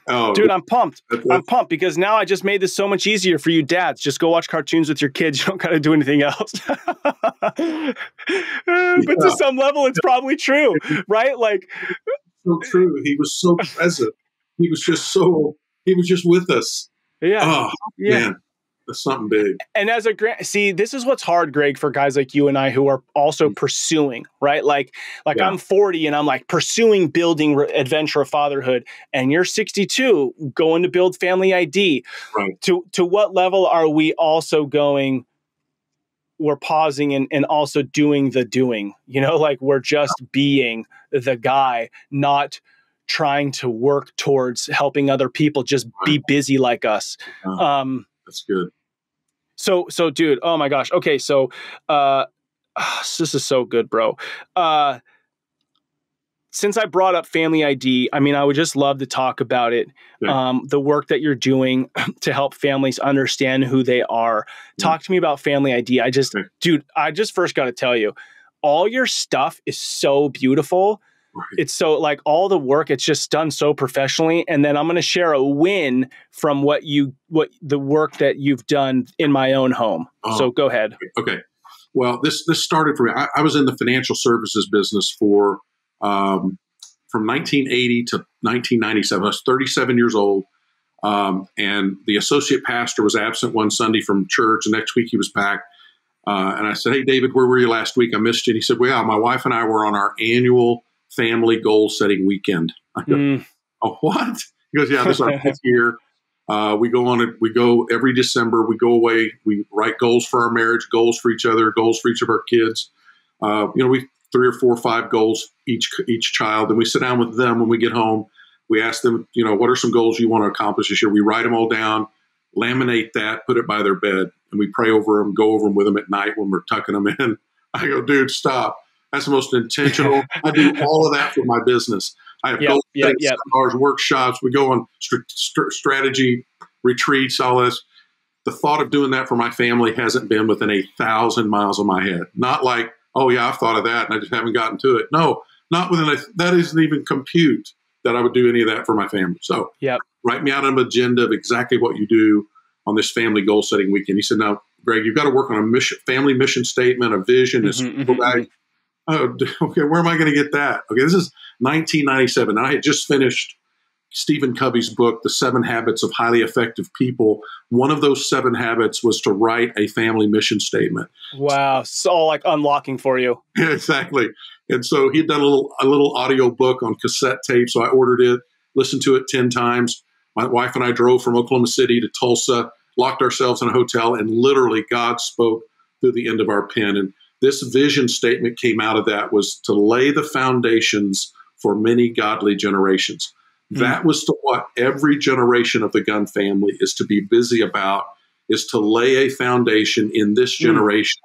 Oh, dude, I'm pumped. I'm pumped because now I just made this so much easier for you dads. Just go watch cartoons with your kids. You don't got to do anything else. But to some level, it's probably true, right? Like, so true. He was so present. He was just with us. Yeah. Oh, Yeah. man, that's something big. And as a see, this is what's hard, Greg, for guys like you and I who are also pursuing, right? Like Yeah. I'm 40 and I'm like pursuing building adventure of fatherhood, and you're 62 going to build family ID. Right. To what level are we also going? We're pausing and also doing the doing, like we're just being the guy, not trying to work towards helping other people, just be busy like us. That's good. So dude, oh my gosh. Okay. So, this is so good, bro. Since I brought up Family ID, I mean, I would just love to talk about it. Yeah. The work that you're doing to help families understand who they are. Talk to me about Family ID. Dude, I just first got to tell you, all your stuff is so beautiful. Right. It's so like all the work, it's just done so professionally. And then I'm going to share a win from the work that you've done in my own home. So go ahead. Okay. Well, this started for me. I was in the financial services business from 1980 to 1997. I was 37 years old. And the associate pastor was absent one Sunday from church. The next week he was back. And I said, "Hey, David, where were you last week? I missed you." And he said, "Well, my wife and I were on our annual family goal setting weekend." I go, "Oh, what?" He goes, "Yeah, this is our 5th year. We go every December. We go away. We write goals for our marriage, goals for each other, goals for each of our kids. We 3 or 4 or 5 goals each child. And we sit down with them when we get home. We ask them, what are some goals you want to accomplish this year? We write them all down, laminate that, put it by their bed, and we pray over them, go over them with them at night when we're tucking them in." I go, "Dude, stop. That's the most intentional." I do all of that for my business. I have goal setting seminars, workshops. We go on strategy retreats, all this. The thought of doing that for my family hasn't been within 1,000 miles of my head. Not like, "Oh yeah, I've thought of that and I just haven't gotten to it." No, not within that isn't even compute that I would do any of that for my family. So write me out an agenda of exactly what you do on this family goal setting weekend. He said, "Now, Greg, you've got to work on a family mission statement, a vision." Oh, okay, where am I going to get that? Okay, this is 1997. And I had just finished Stephen Covey's book, The 7 Habits of Highly Effective People. One of those 7 habits was to write a family mission statement. Wow. So like unlocking for you. Yeah, exactly. And so he'd done a little audio book on cassette tape. So I ordered it, listened to it 10 times. My wife and I drove from Oklahoma City to Tulsa, locked ourselves in a hotel, and literally God spoke through the end of our pen. And this vision statement came out of that, was to lay the foundations for many godly generations. That was to what every generation of the Gunn family is to be busy about, is to lay a foundation in this generation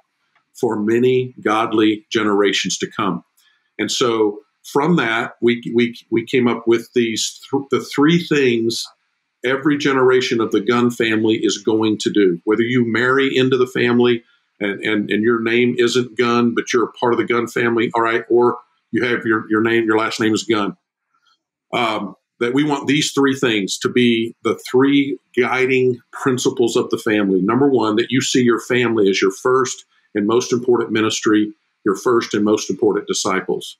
for many godly generations to come. And so from that, we came up with the 3 things every generation of the Gunn family is going to do. Whether you marry into the family and your name isn't Gunn, but you're a part of the Gunn family, all right, or you have your name, your last name is Gunn. That we want these 3 things to be the 3 guiding principles of the family. Number 1, that you see your family as your first and most important ministry, your first and most important disciples.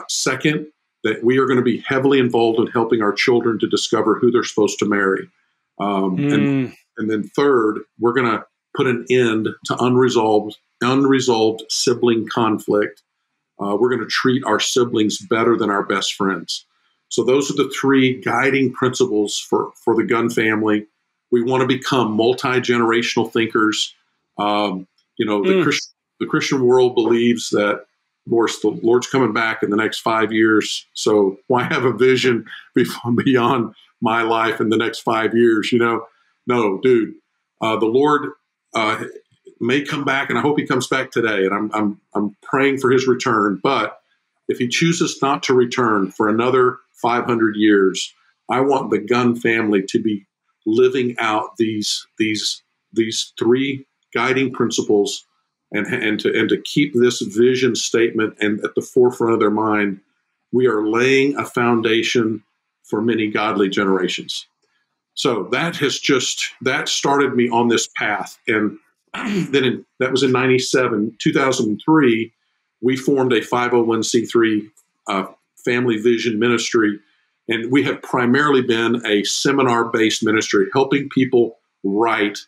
Second, that we are going to be heavily involved in helping our children to discover who they're supposed to marry. And then third, we're going to put an end to unresolved sibling conflict. We're going to treat our siblings better than our best friends. So those are the 3 guiding principles for the Gunn family. We want to become multi-generational thinkers. The Christian world believes that, of course, the Lord's coming back in the next 5 years. So why have a vision beyond my life in the next 5 years? No, dude. The Lord may come back, and I hope he comes back today. And I'm praying for his return. But if he chooses not to return for another 500 years, I want the Gunn family to be living out these 3 guiding principles, and to keep this vision statement and at the forefront of their mind. We are laying a foundation for many godly generations. So that started me on this path. And then that was in 97. 2003, we formed a 501c3 Family Vision Ministry. And we have primarily been a seminar-based ministry, helping people write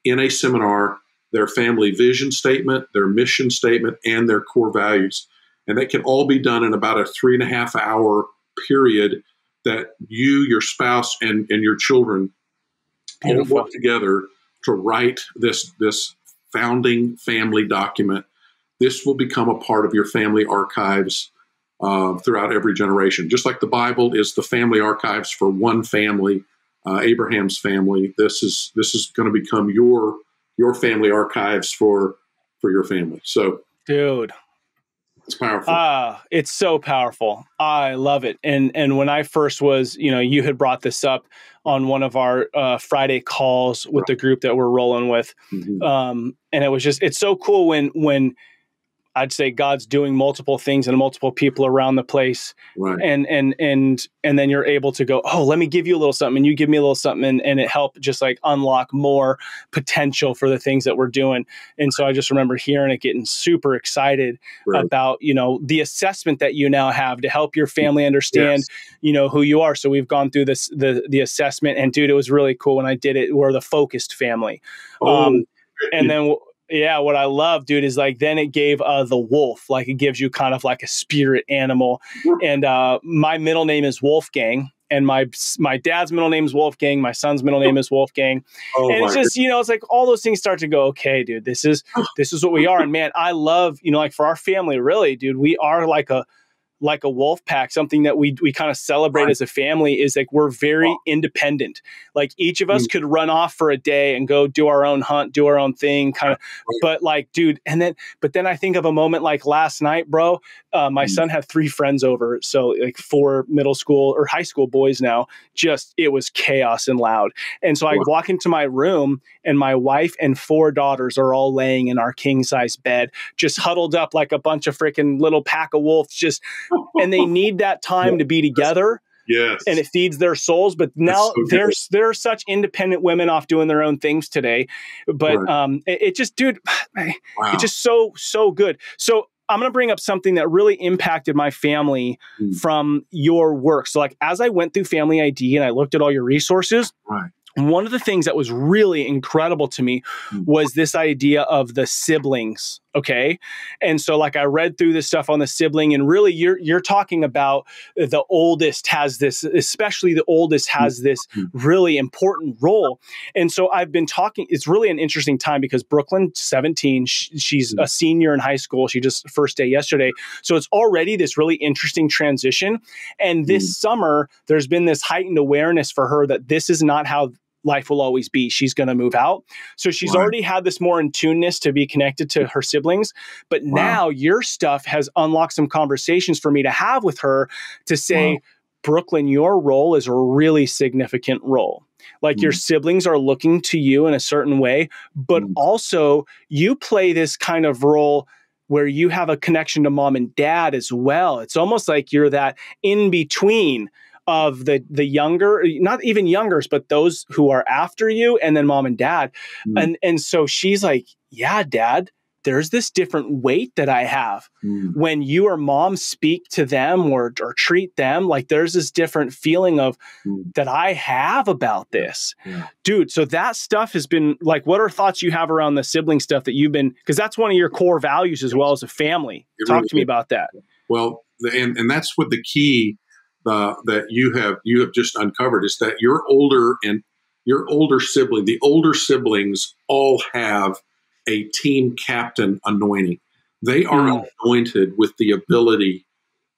in a seminar their family vision statement, their mission statement, and their core values. And that can all be done in about a 3.5-hour period that you, your spouse, and your children all work together to write this founding family document. This will become a part of your family archives throughout every generation. Just like the Bible is the family archives for one family, Abraham's family, this is going to become your family archives for your family. So, dude, it's powerful. It's so powerful. I love it. And when I first was, you had brought this up on one of our Friday calls with the group that we're rolling with. Mm-hmm. And it was just, it's so cool when I'd say God's doing multiple things and multiple people around the place. Right. And then you're able to go, oh, let me give you a little something and you give me a little something, and it helped just like unlock more potential for the things that we're doing. And so I just remember hearing it, getting super excited about, the assessment that you now have to help your family understand, who you are. So we've gone through this, the assessment, and dude, it was really cool when I did it. We're the focused family. And then yeah, what I love, dude, is like then it gave the wolf, like it gives you kind of like a spirit animal. And my middle name is Wolfgang, and my dad's middle name is Wolfgang. My son's middle name is Wolfgang. And it's just, it's like all those things start to go, okay, dude, this is what we are. And man, I love, like for our family, really, dude, we are like a wolf pack. Something that we kind of celebrate as a family is like we're very independent. Like each of us could run off for a day and go do our own hunt, do our own thing, kind of. But like, dude, but then I think of a moment like last night, bro. My son had 3 friends over, so like 4 middle school or high school boys now. Just it was chaos and loud. And so I walk into my room, and my wife and 4 daughters are all laying in our king size bed, just huddled up like a bunch of freaking little pack of wolves, just. And they need that time to be together. Yes. And it feeds their souls. But now there are such independent women off doing their own things today. But it just, dude, it's just so good. So I'm going to bring up something that really impacted my family from your work. So like as I went through Family ID and I looked at all your resources, one of the things that was really incredible to me was this idea of the siblings. Okay. And so like I read through this stuff on the sibling, and really you're talking about the oldest has this, especially the oldest has this really important role. And so I've been talking, it's really an interesting time because Brooklyn, 17, she's a senior in high school. She just first day yesterday. So it's already this really interesting transition. And this summer, there's been this heightened awareness for her that this is not how life will always be. She's going to move out. So she's already had this more in tuneness to be connected to her siblings. But now your stuff has unlocked some conversations for me to have with her to say, Brooklyn, your role is a really significant role. Like your siblings are looking to you in a certain way, but also you play this kind of role where you have a connection to mom and dad as well. It's almost like you're that in between of the younger, not even youngers, but those who are after you, and then mom and dad. And so she's like, yeah, dad, there's this different weight that I have when you or mom speak to them or treat them. Like there's this different feeling of that I have about this. Dude. So that stuff has been like, what are thoughts you have around the sibling stuff that you've been, because that's one of your core values as well as a family. Talk to me about that. Well, and that's what the key that you have just uncovered is that your older sibling, the older siblings all have a team captain anointing. They are anointed with the ability.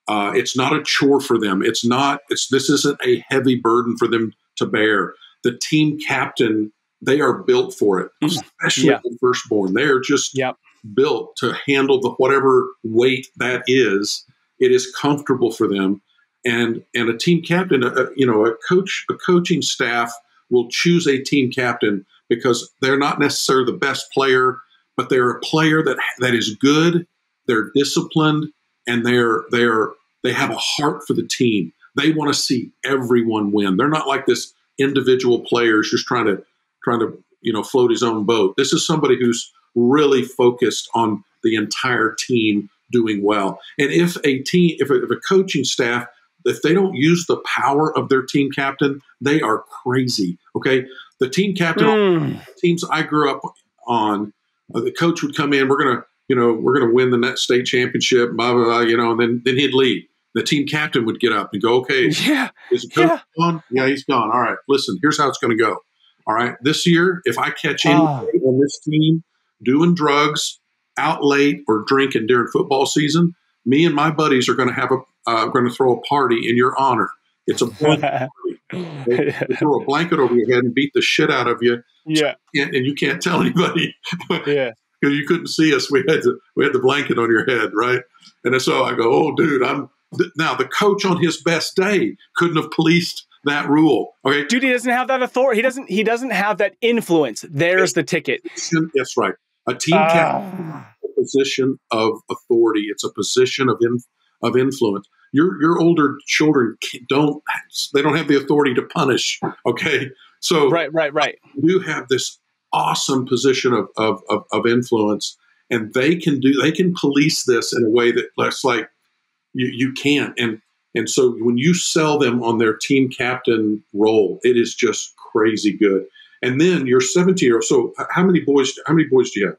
It's not a chore for them. This isn't a heavy burden for them to bear. The team captain, they are built for it, especially the firstborn. They are just built to handle whatever weight that is. It is comfortable for them. And a team captain, a coaching staff will choose a team captain because they're not necessarily the best player, but they're a player that is good. They're disciplined, and they have a heart for the team. They want to see everyone win. They're not like this individual players just trying to float his own boat. This is somebody who's really focused on the entire team doing well. And if a team, if a coaching staff, if they don't use the power of their team captain, they are crazy. Okay, the team captain on teams I grew up on, the coach would come in. We're gonna win the next state championship. Blah blah blah. And then he'd leave. The team captain would get up and go, okay, is the coach gone? Yeah, he's gone. All right, listen, here's how it's going to go. All right, this year, if I catch anybody on this team doing drugs out late or drinking during football season, me and my buddies are going to throw a party in your honor. It's a blanket party. They throw a blanket over your head and beat the shit out of you. Yeah, and you can't tell anybody. Yeah. Because you couldn't see us. We had the blanket on your head, right? And so I go, oh, dude, now the coach on his best day couldn't have policed that rule. Okay, dude, he doesn't have that authority. He doesn't have that influence. There's the ticket. That's right. A team captain is a position of authority. It's a position of influence. Your older children don't have the authority to punish. Okay, so right. You have this awesome position of influence, and they can police this in a way that less like you can't. And so when you sell them on their team captain role, it is just crazy good. And then your 17-year-old. So how many boys do you have?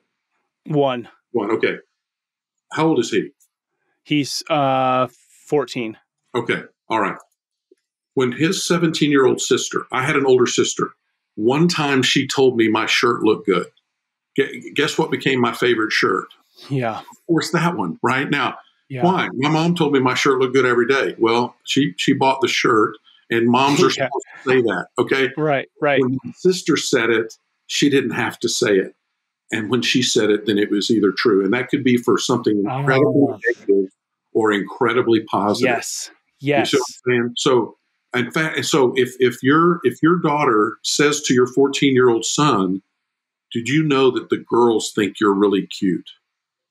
One. Okay. How old is he? He's 14. Okay. All right. When his 17-year-old sister, I had an older sister. One time she told me my shirt looked good. Guess what became my favorite shirt? Yeah. Of course, that one, right? Now, yeah. Why? My mom told me my shirt looked good every day. Well, she bought the shirt, and moms are supposed to say that, okay? Right. When my sister said it, she didn't have to say it. And when she said it, then it was either true. And that could be for something incredibly negative or incredibly positive. Yes. You see what I'm saying? So, in fact, if your daughter says to your 14-year-old son, did you know that the girls think you're really cute?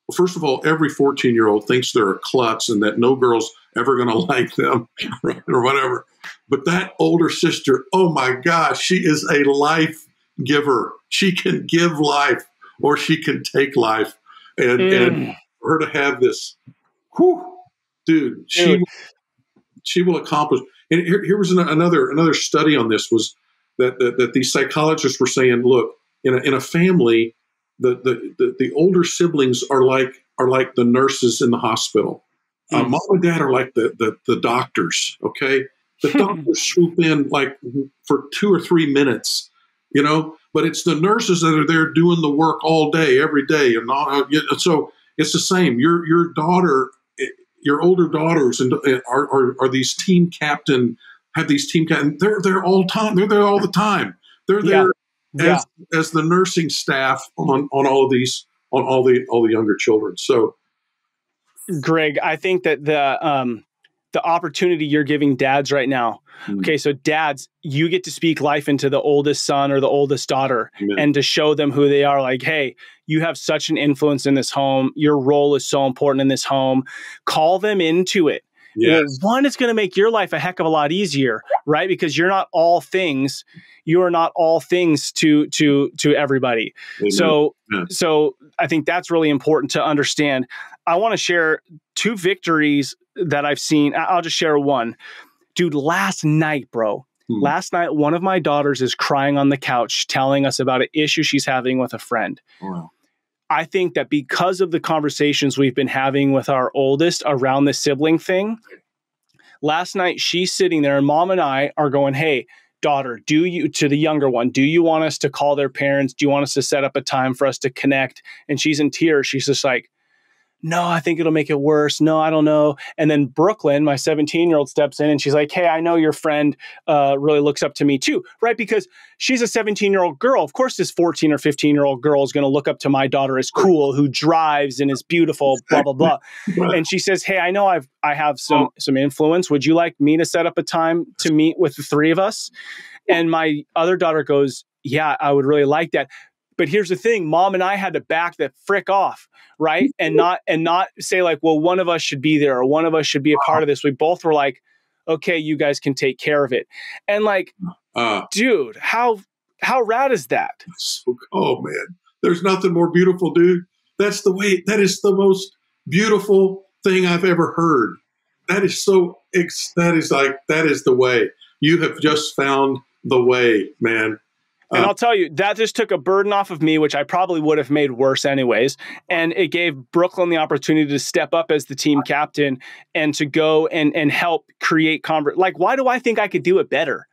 Well, first of all, every 14-year-old thinks they're a klutz and that no girl's ever going to like them or whatever. But that older sister, oh my gosh, she is a life giver. She can give life or she can take life. And for her to have this, dude, she will accomplish. And here was another study on this, was that these psychologists were saying, look, in a family, the older siblings are like the nurses in the hospital. Mom and dad are like the doctors. Okay, the doctors swoop in like for 2 or 3 minutes, but it's the nurses that are there doing the work all day, every day, and all. So it's the same. Your older daughters are these team captain. Have these team captain? They're there all time. They're there all the time. They're there. As the nursing staff on all of these, on all the younger children. So, Greg, I think that the opportunity you're giving dads right now. Okay, so dads, you get to speak life into the oldest son or the oldest daughter, and to show them who they are. Like, hey, you have such an influence in this home. Your role is so important in this home. Call them into it. Yes. One, it's going to make your life a heck of a lot easier, right? Because you're not all things. You are not all things to everybody. Amen. So I think that's really important to understand. I want to share 2 victories that I've seen. I'll just share one. Dude, last night, last night, one of my daughters is crying on the couch, telling us about an issue she's having with a friend. Wow. I think that because of the conversations we've been having with our oldest around the sibling thing, last night she's sitting there and mom and I are going, hey, daughter, to the younger one, do you want us to call their parents? Do you want us to set up a time for us to connect? And she's in tears. She's just like, no, I think it'll make it worse. No, I don't know. And then Brooklyn, my 17-year-old, steps in and she's like, hey, I know your friend really looks up to me too, right? Because she's a 17-year-old girl. Of course, this 14 or 15-year-old girl is going to look up to my daughter as cool, who drives and is beautiful, blah, blah, blah. And she says, hey, I know I have some influence. Would you like me to set up a time to meet with the 3 of us? And my other daughter goes, yeah, I would really like that. But here's the thing, mom and I had to back the frick off, right? And not say like, well, one of us should be there or one of us should be a part of this. We both were like, okay, you guys can take care of it. And like, dude, how rad is that? Oh man, there's nothing more beautiful, dude. That is the most beautiful thing I've ever heard. That is that is the way. You have just found the way, man. And I'll tell you, that just took a burden off of me, which I probably would have made worse anyways. And it gave Brooklyn the opportunity to step up as the team captain and to go and help create like, why do I think I could do it better?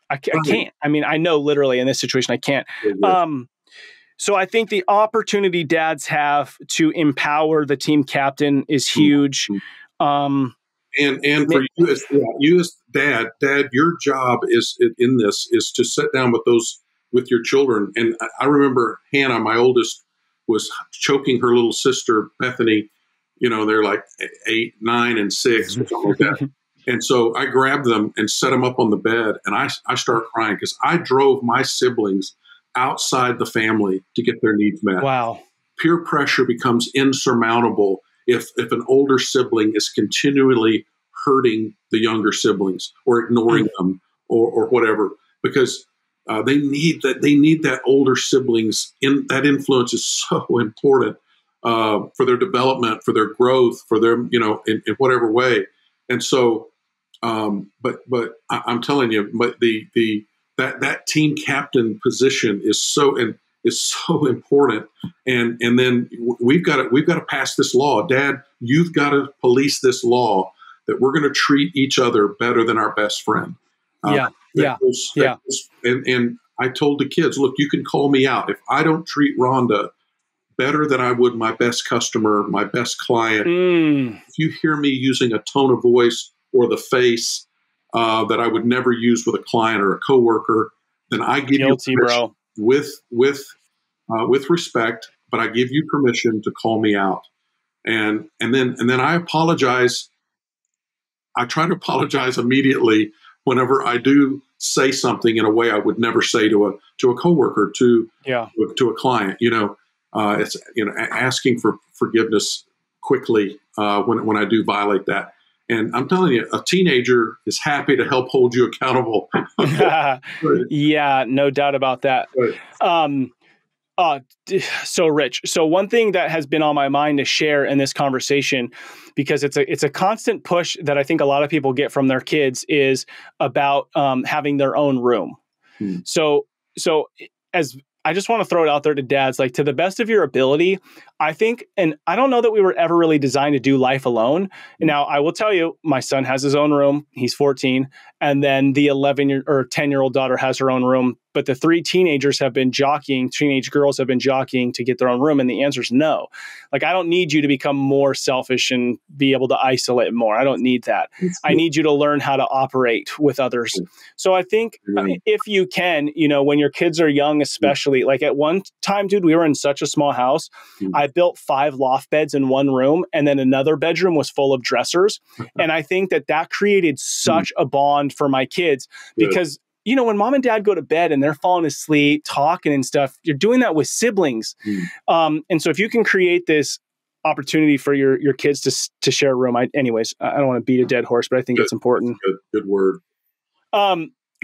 I can't. I mean, I know literally in this situation, I can't. So I think the opportunity dads have to empower the team captain is huge. And for you as dad, your job is to sit down with your children. And I remember Hannah, my oldest, was choking her little sister Bethany. You know, they're like 8, 9, and 6, or something like that. And so I grabbed them and set them up on the bed, and I start crying because I drove my siblings outside the family to get their needs met. Wow. Peer pressure becomes insurmountable if an older sibling is continually hurting the younger siblings or ignoring them or whatever, because they need that older siblings that influence is so important for their development, for their growth, for their, in whatever way. And so, but I'm telling you, but that team captain position is so important. And then we've got to pass this law. Dad, you've got to police this law that we're going to treat each other better than our best friend. And I told the kids, look, you can call me out. If I don't treat Rhonda better than I would my best customer, my best client, if you hear me using a tone of voice or the face that I would never use with a client or a coworker, then I give you permission with respect, but I give you permission to call me out. And then I apologize. I try to apologize immediately whenever I do say something in a way I would never say to a coworker, to a client. It's asking for forgiveness quickly when I do violate that. And I'm telling you, a teenager is happy to help hold you accountable. Yeah, no doubt about that. So Rich, so one thing that has been on my mind to share in this conversation, because it's a constant push that I think a lot of people get from their kids, is about having their own room. So as I just want to throw it out there to dads, like, to the best of your ability, I think, and I don't know that we were ever really designed to do life alone. Now, I will tell you, my son has his own room. He's 14. And then the 10-year-old daughter has her own room. But the 3 teenage girls have been jockeying to get their own room. And the answer is no. Like, I don't need you to become more selfish and be able to isolate more. I don't need that. I need you to learn how to operate with others. So I think if you can, when your kids are young, especially, like at one time, dude, we were in such a small house. I built 5 loft beds in one room, and then another bedroom was full of dressers. And I think that created such a bond for my kids, because when mom and dad go to bed and they're falling asleep, talking and stuff, you're doing that with siblings. And so if you can create this opportunity for your kids to share a room, I don't want to beat a dead horse, but I think it's important. Good word.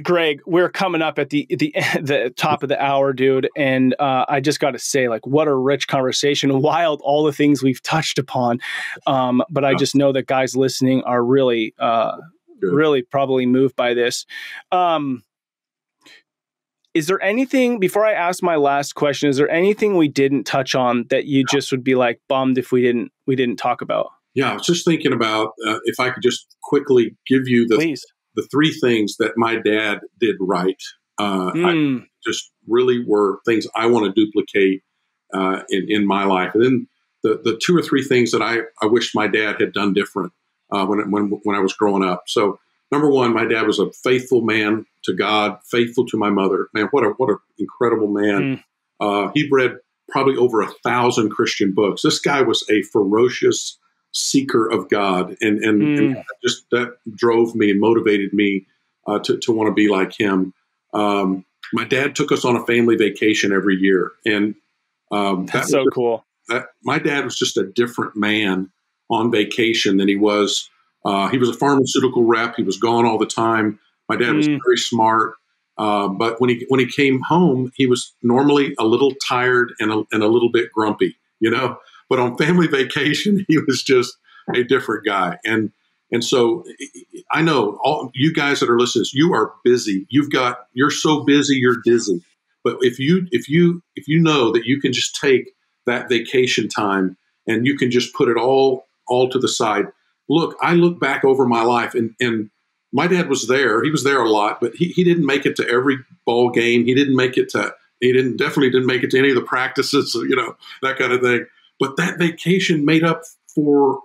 Greg, we're coming up at the top of the hour, dude. And I just got to say, like, what a rich conversation, wild, all the things we've touched upon. But I just know that guys listening are really probably moved by this. Is there anything, before I ask my last question, is there anything we didn't touch on that you just would be like bummed if we didn't talk about? Yeah, I was just thinking about if I could just quickly give you the 3 things that my dad did right. I just really were things I want to duplicate in my life. And then the 2 or 3 things that I wish my dad had done different when I was growing up. So number 1, my dad was a faithful man to God, faithful to my mother. Man, what an incredible man. He read probably over 1,000 Christian books. This guy was a ferocious seeker of God, and just that drove me and motivated me to want to be like him. My dad took us on a family vacation every year, and that's so cool. My dad was just a different man on vacation than he was. He was a pharmaceutical rep. He was gone all the time. My dad was very smart, but when he came home, he was normally a little tired and a little bit grumpy, But on family vacation, he was just a different guy. And so I know all you guys that are listening, you are busy. You're so busy, you're dizzy. But if you know that you can just take that vacation time and you can just put it all to the side. Look, I look back over my life and my dad was there. He was there a lot, but he didn't make it to every ball game. He definitely didn't make it to any of the practices, that kind of thing. But that vacation made up for,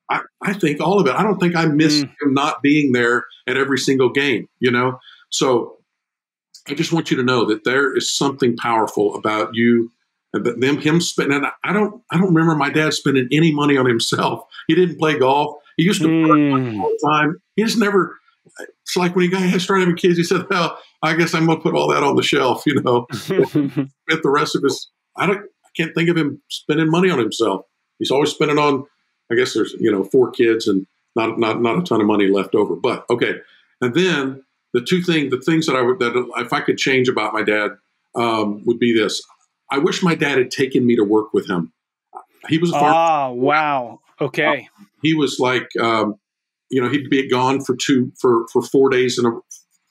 I think, all of it. I don't think I missed him not being there at every single game, So I just want you to know that there is something powerful about you and him spending. And I don't remember my dad spending any money on himself. He didn't play golf. He used to play all the time. He just never. It's like when he started having kids, he said, "Well, I guess I'm going to put all that on the shelf." Spent the rest of his. I can't think of him spending money on himself. He's always spending on. I guess there's 4 kids and not a ton of money left over. But okay, and then the things that if I could change about my dad would be this. I wish my dad had taken me to work with him. He was a farmer. Ah, wow. Okay. He was like, he'd be gone for 4 days and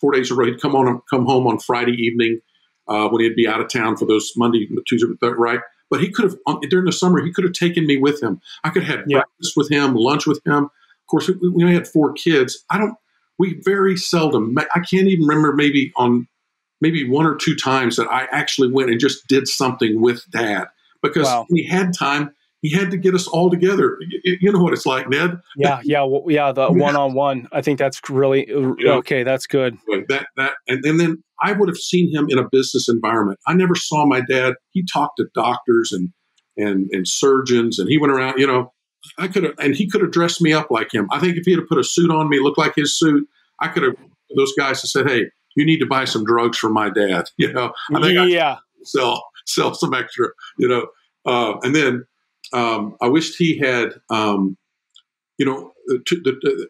4 days a row. He'd come home on Friday evening when he'd be out of town for those Monday, Tuesday, right? But he could have during the summer. He could have taken me with him. I could have had breakfast with him, lunch with him. Of course, we only had 4 kids. We very seldom. I can't even remember maybe 1 or 2 times that I actually went and just did something with Dad because when he had time. He had to get us all together. You know what it's like, Ned? Yeah. The one-on-one. I think that's really okay. That's good. And then I would have seen him in a business environment. I never saw my dad. He talked to doctors and surgeons, and he went around. He could have dressed me up like him. I think if he had put a suit on me, looked like his suit, I could have. Those guys have said, "Hey, you need to buy some drugs for my dad." I think I sell some extra. And then. I wished he had,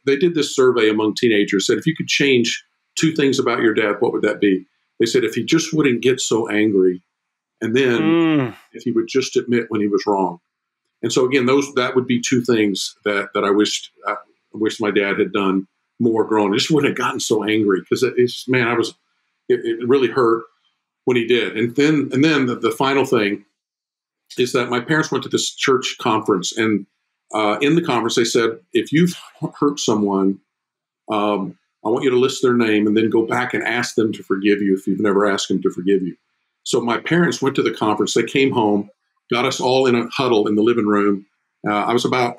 they did this survey among teenagers, said if you could change 2 things about your dad, what would that be? They said if he just wouldn't get so angry, and then if he would just admit when he was wrong. And so again, that would be 2 things that I wished my dad had done more growing. He just wouldn't have gotten so angry because it really hurt when he did. And then the final thing is that my parents went to this church conference, and in the conference they said, if you've hurt someone, I want you to list their name and then go back and ask them to forgive you if you've never asked them to forgive you. So my parents went to the conference. They came home, got us all in a huddle in the living room. I was about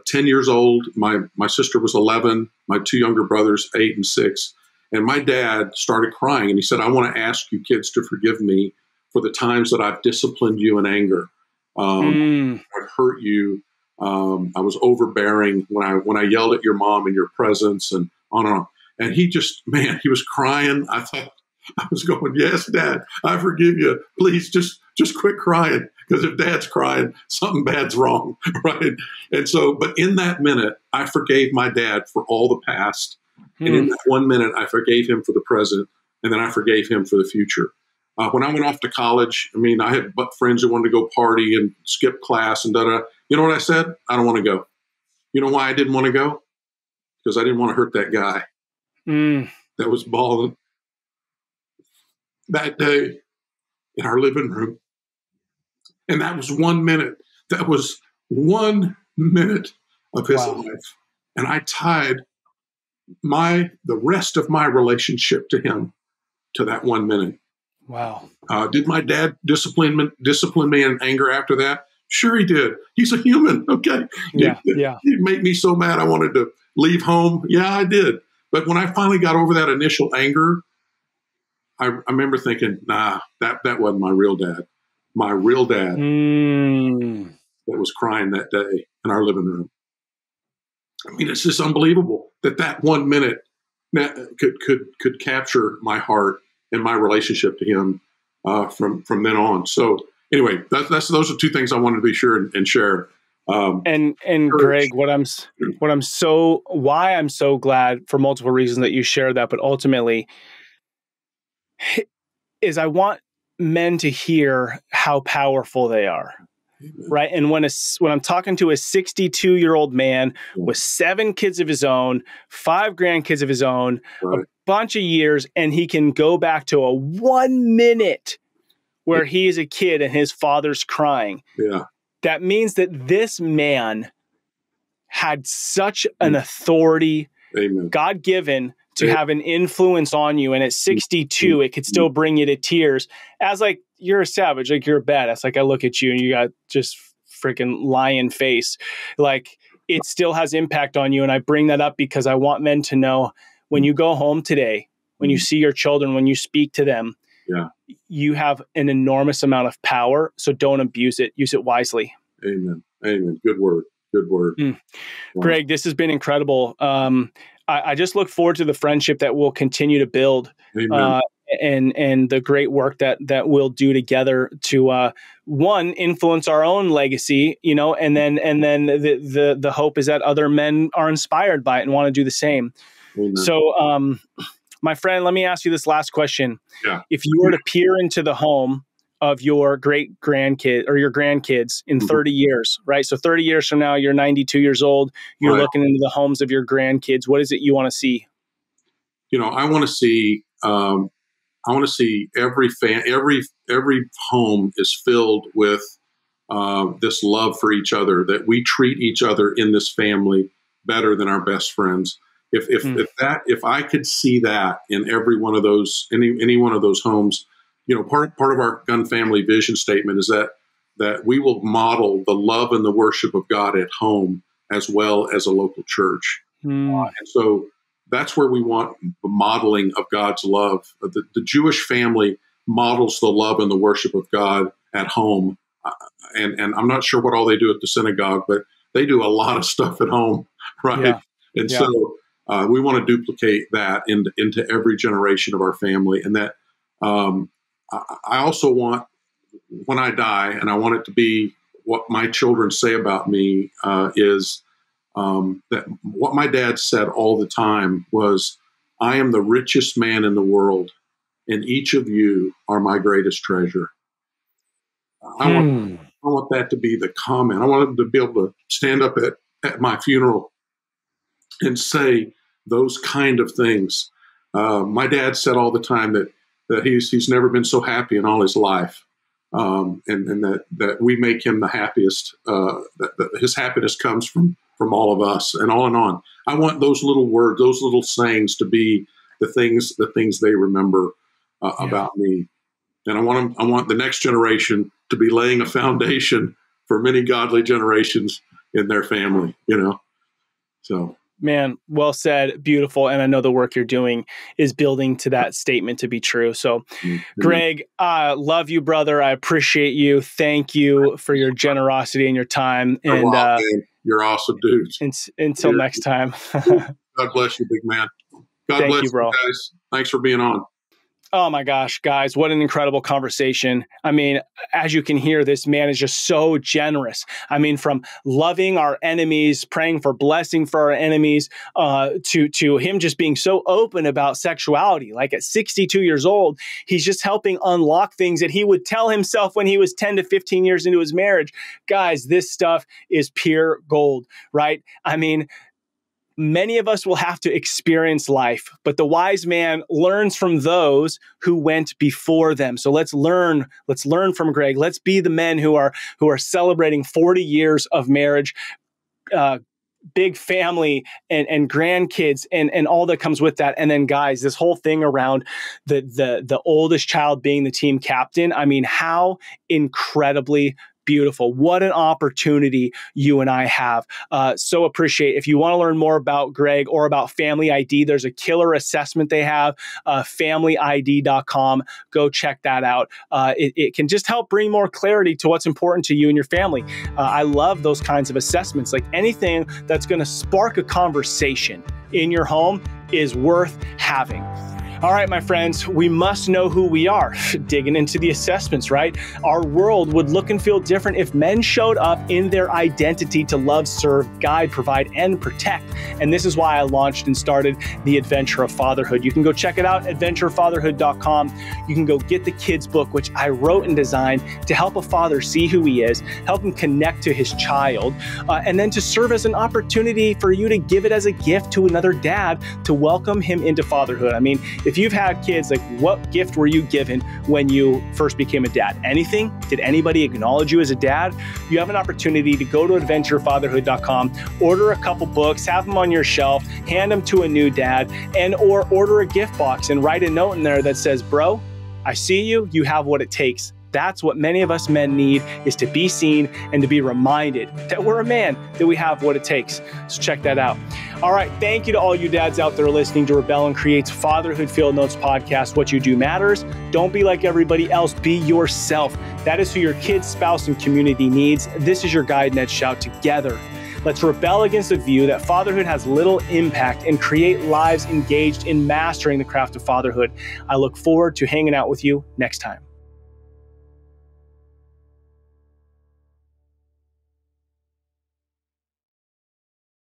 10 years old. My sister was 11. My 2 younger brothers, 8 and 6. And my dad started crying, and he said, I want to ask you kids to forgive me for the times that I've disciplined you in anger. I've hurt you. I was overbearing when I yelled at your mom in your presence and on and on. And he was crying. I thought I was going, yes, Dad, I forgive you. Please just quit crying. Because if Dad's crying, something bad's wrong. Right. And so, but in that minute, I forgave my dad for all the past. And in that 1 minute, I forgave him for the present. And then I forgave him for the future. When I went off to college, I had friends who wanted to go party and skip class and da-da. You know what I said? I don't want to go. You know why I didn't want to go? Because I didn't want to hurt that guy that was bawling that day in our living room. And that was 1 minute. That was 1 minute of his life. And I tied the rest of my relationship to him to that 1 minute. Wow. Did my dad discipline me in anger after that? Sure he did. He's a human. Okay. Yeah. He'd make me so mad I wanted to leave home. Yeah, I did. But when I finally got over that initial anger, I remember thinking, nah, that wasn't my real dad. My real dad that was crying that day in our living room. It's just unbelievable that 1 minute could capture my heart and my relationship to him from then on. So anyway, those are 2 things I wanted to be sure and share. And Greg, why I'm so glad for multiple reasons that you shared that, but ultimately is I want men to hear how powerful they are. right? And when I'm talking to a 62-year-old man with 7 kids of his own, 5 grandkids of his own, a bunch of years, and he can go back to a 1 minute where he is a kid and his father's crying. That means that this man had such an authority, God-given, to have an influence on you. And at 62, it could still bring you to tears. As like, you're a savage, like you're a badass. Like I look at you and you got just freaking lion face. Like it still has impact on you. And I bring that up because I want men to know when you go home today, when you see your children, when you speak to them, you have an enormous amount of power. So don't abuse it. Use it wisely. Amen. Amen. Good word. Good word. Wow. Greg, this has been incredible. I just look forward to the friendship that we'll continue to build, and the great work that we'll do together to one, influence our own legacy, and then the hope is that other men are inspired by it and want to do the same. Amen. So, my friend, let me ask you this last question. If you were to peer into the home of your great grandkid or your grandkids in 30 years, right? So 30 years from now, you're 92 years old, you're looking into the homes of your grandkids. What is it you want to see? I want to see, every home is filled with this love for each other, that we treat each other in this family better than our best friends. If I could see that in every one of those, any one of those homes, part of our Gunn family vision statement is that we will model the love and the worship of God at home as well as a local church. And so that's where we want the modeling of God's love. The Jewish family models the love and the worship of God at home. And I'm not sure what all they do at the synagogue, but they do a lot of stuff at home, right? So we want to duplicate that into every generation of our family. And that I also want, when I die, and I want it to be what my children say about me, is that what my dad said all the time was, I am the richest man in the world, and each of you are my greatest treasure. I want that to be the comment. I want him to be able to stand up at my funeral and say those kind of things. My dad said all the time that he's never been so happy in all his life, and that we make him the happiest. That his happiness comes from all of us, and on and on. I want those little words, those little sayings, to be the things they remember about me, and I want the next generation to be laying a foundation for many godly generations in their family. So. Man, well said. Beautiful. And I know the work you're doing is building to that statement to be true. So, Greg, I love you, brother. I appreciate you. Thank you for your generosity and your time. You're awesome, dude. Until next time. God bless you, big man. God bless you, bro. Guys. Thanks for being on. Oh my gosh, guys, what an incredible conversation. I mean, as you can hear, this man is just so generous. I mean, from loving our enemies, praying for blessing for our enemies, to him just being so open about sexuality. Like at 62 years old, he's just helping unlock things that he would tell himself when he was 10 to 15 years into his marriage. Guys, this stuff is pure gold, right? I mean, many of us will have to experience life, but the wise man learns from those who went before them. So let's learn from Greg. Let's be the men who are celebrating 40 years of marriage, big family and grandkids and all that comes with that. And then guys, this whole thing around the oldest child being the team captain. I mean, how incredibly beautiful. What an opportunity you and I have. So appreciate. If you want to learn more about Greg or about Family ID, there's a killer assessment they have, familyid.com. Go check that out. It can just help bring more clarity to what's important to you and your family. I love those kinds of assessments. Like anything that's going to spark a conversation in your home is worth having. All right, my friends, we must know who we are. Digging into the assessments, right? Our world would look and feel different if men showed up in their identity to love, serve, guide, provide, and protect. And this is why I launched and started the Adventure of Fatherhood. You can go check it out, adventurefatherhood.com. You can go get the kids book, which I wrote and designed to help a father see who he is, help him connect to his child, and then to serve as an opportunity for you to give it as a gift to another dad to welcome him into fatherhood. I mean, if you've had kids, like, what gift were you given when you first became a dad? Anything? Did anybody acknowledge you as a dad? You have an opportunity to go to adventurefatherhood.com, order a couple books, have them on your shelf, hand them to a new dad, or order a gift box and write a note in there that says, bro, I see you, you have what it takes. That's what many of us men need, is to be seen and to be reminded that we're a man, that we have what it takes. So check that out. All right. Thank you to all you dads out there listening to Rebel and Create's Fatherhood Field Notes podcast. What you do matters. Don't be like everybody else. Be yourself. That is who your kids, spouse, and community needs. This is your guide, Ned Shout. Together, let's rebel against the view that fatherhood has little impact and create lives engaged in mastering the craft of fatherhood. I look forward to hanging out with you next time.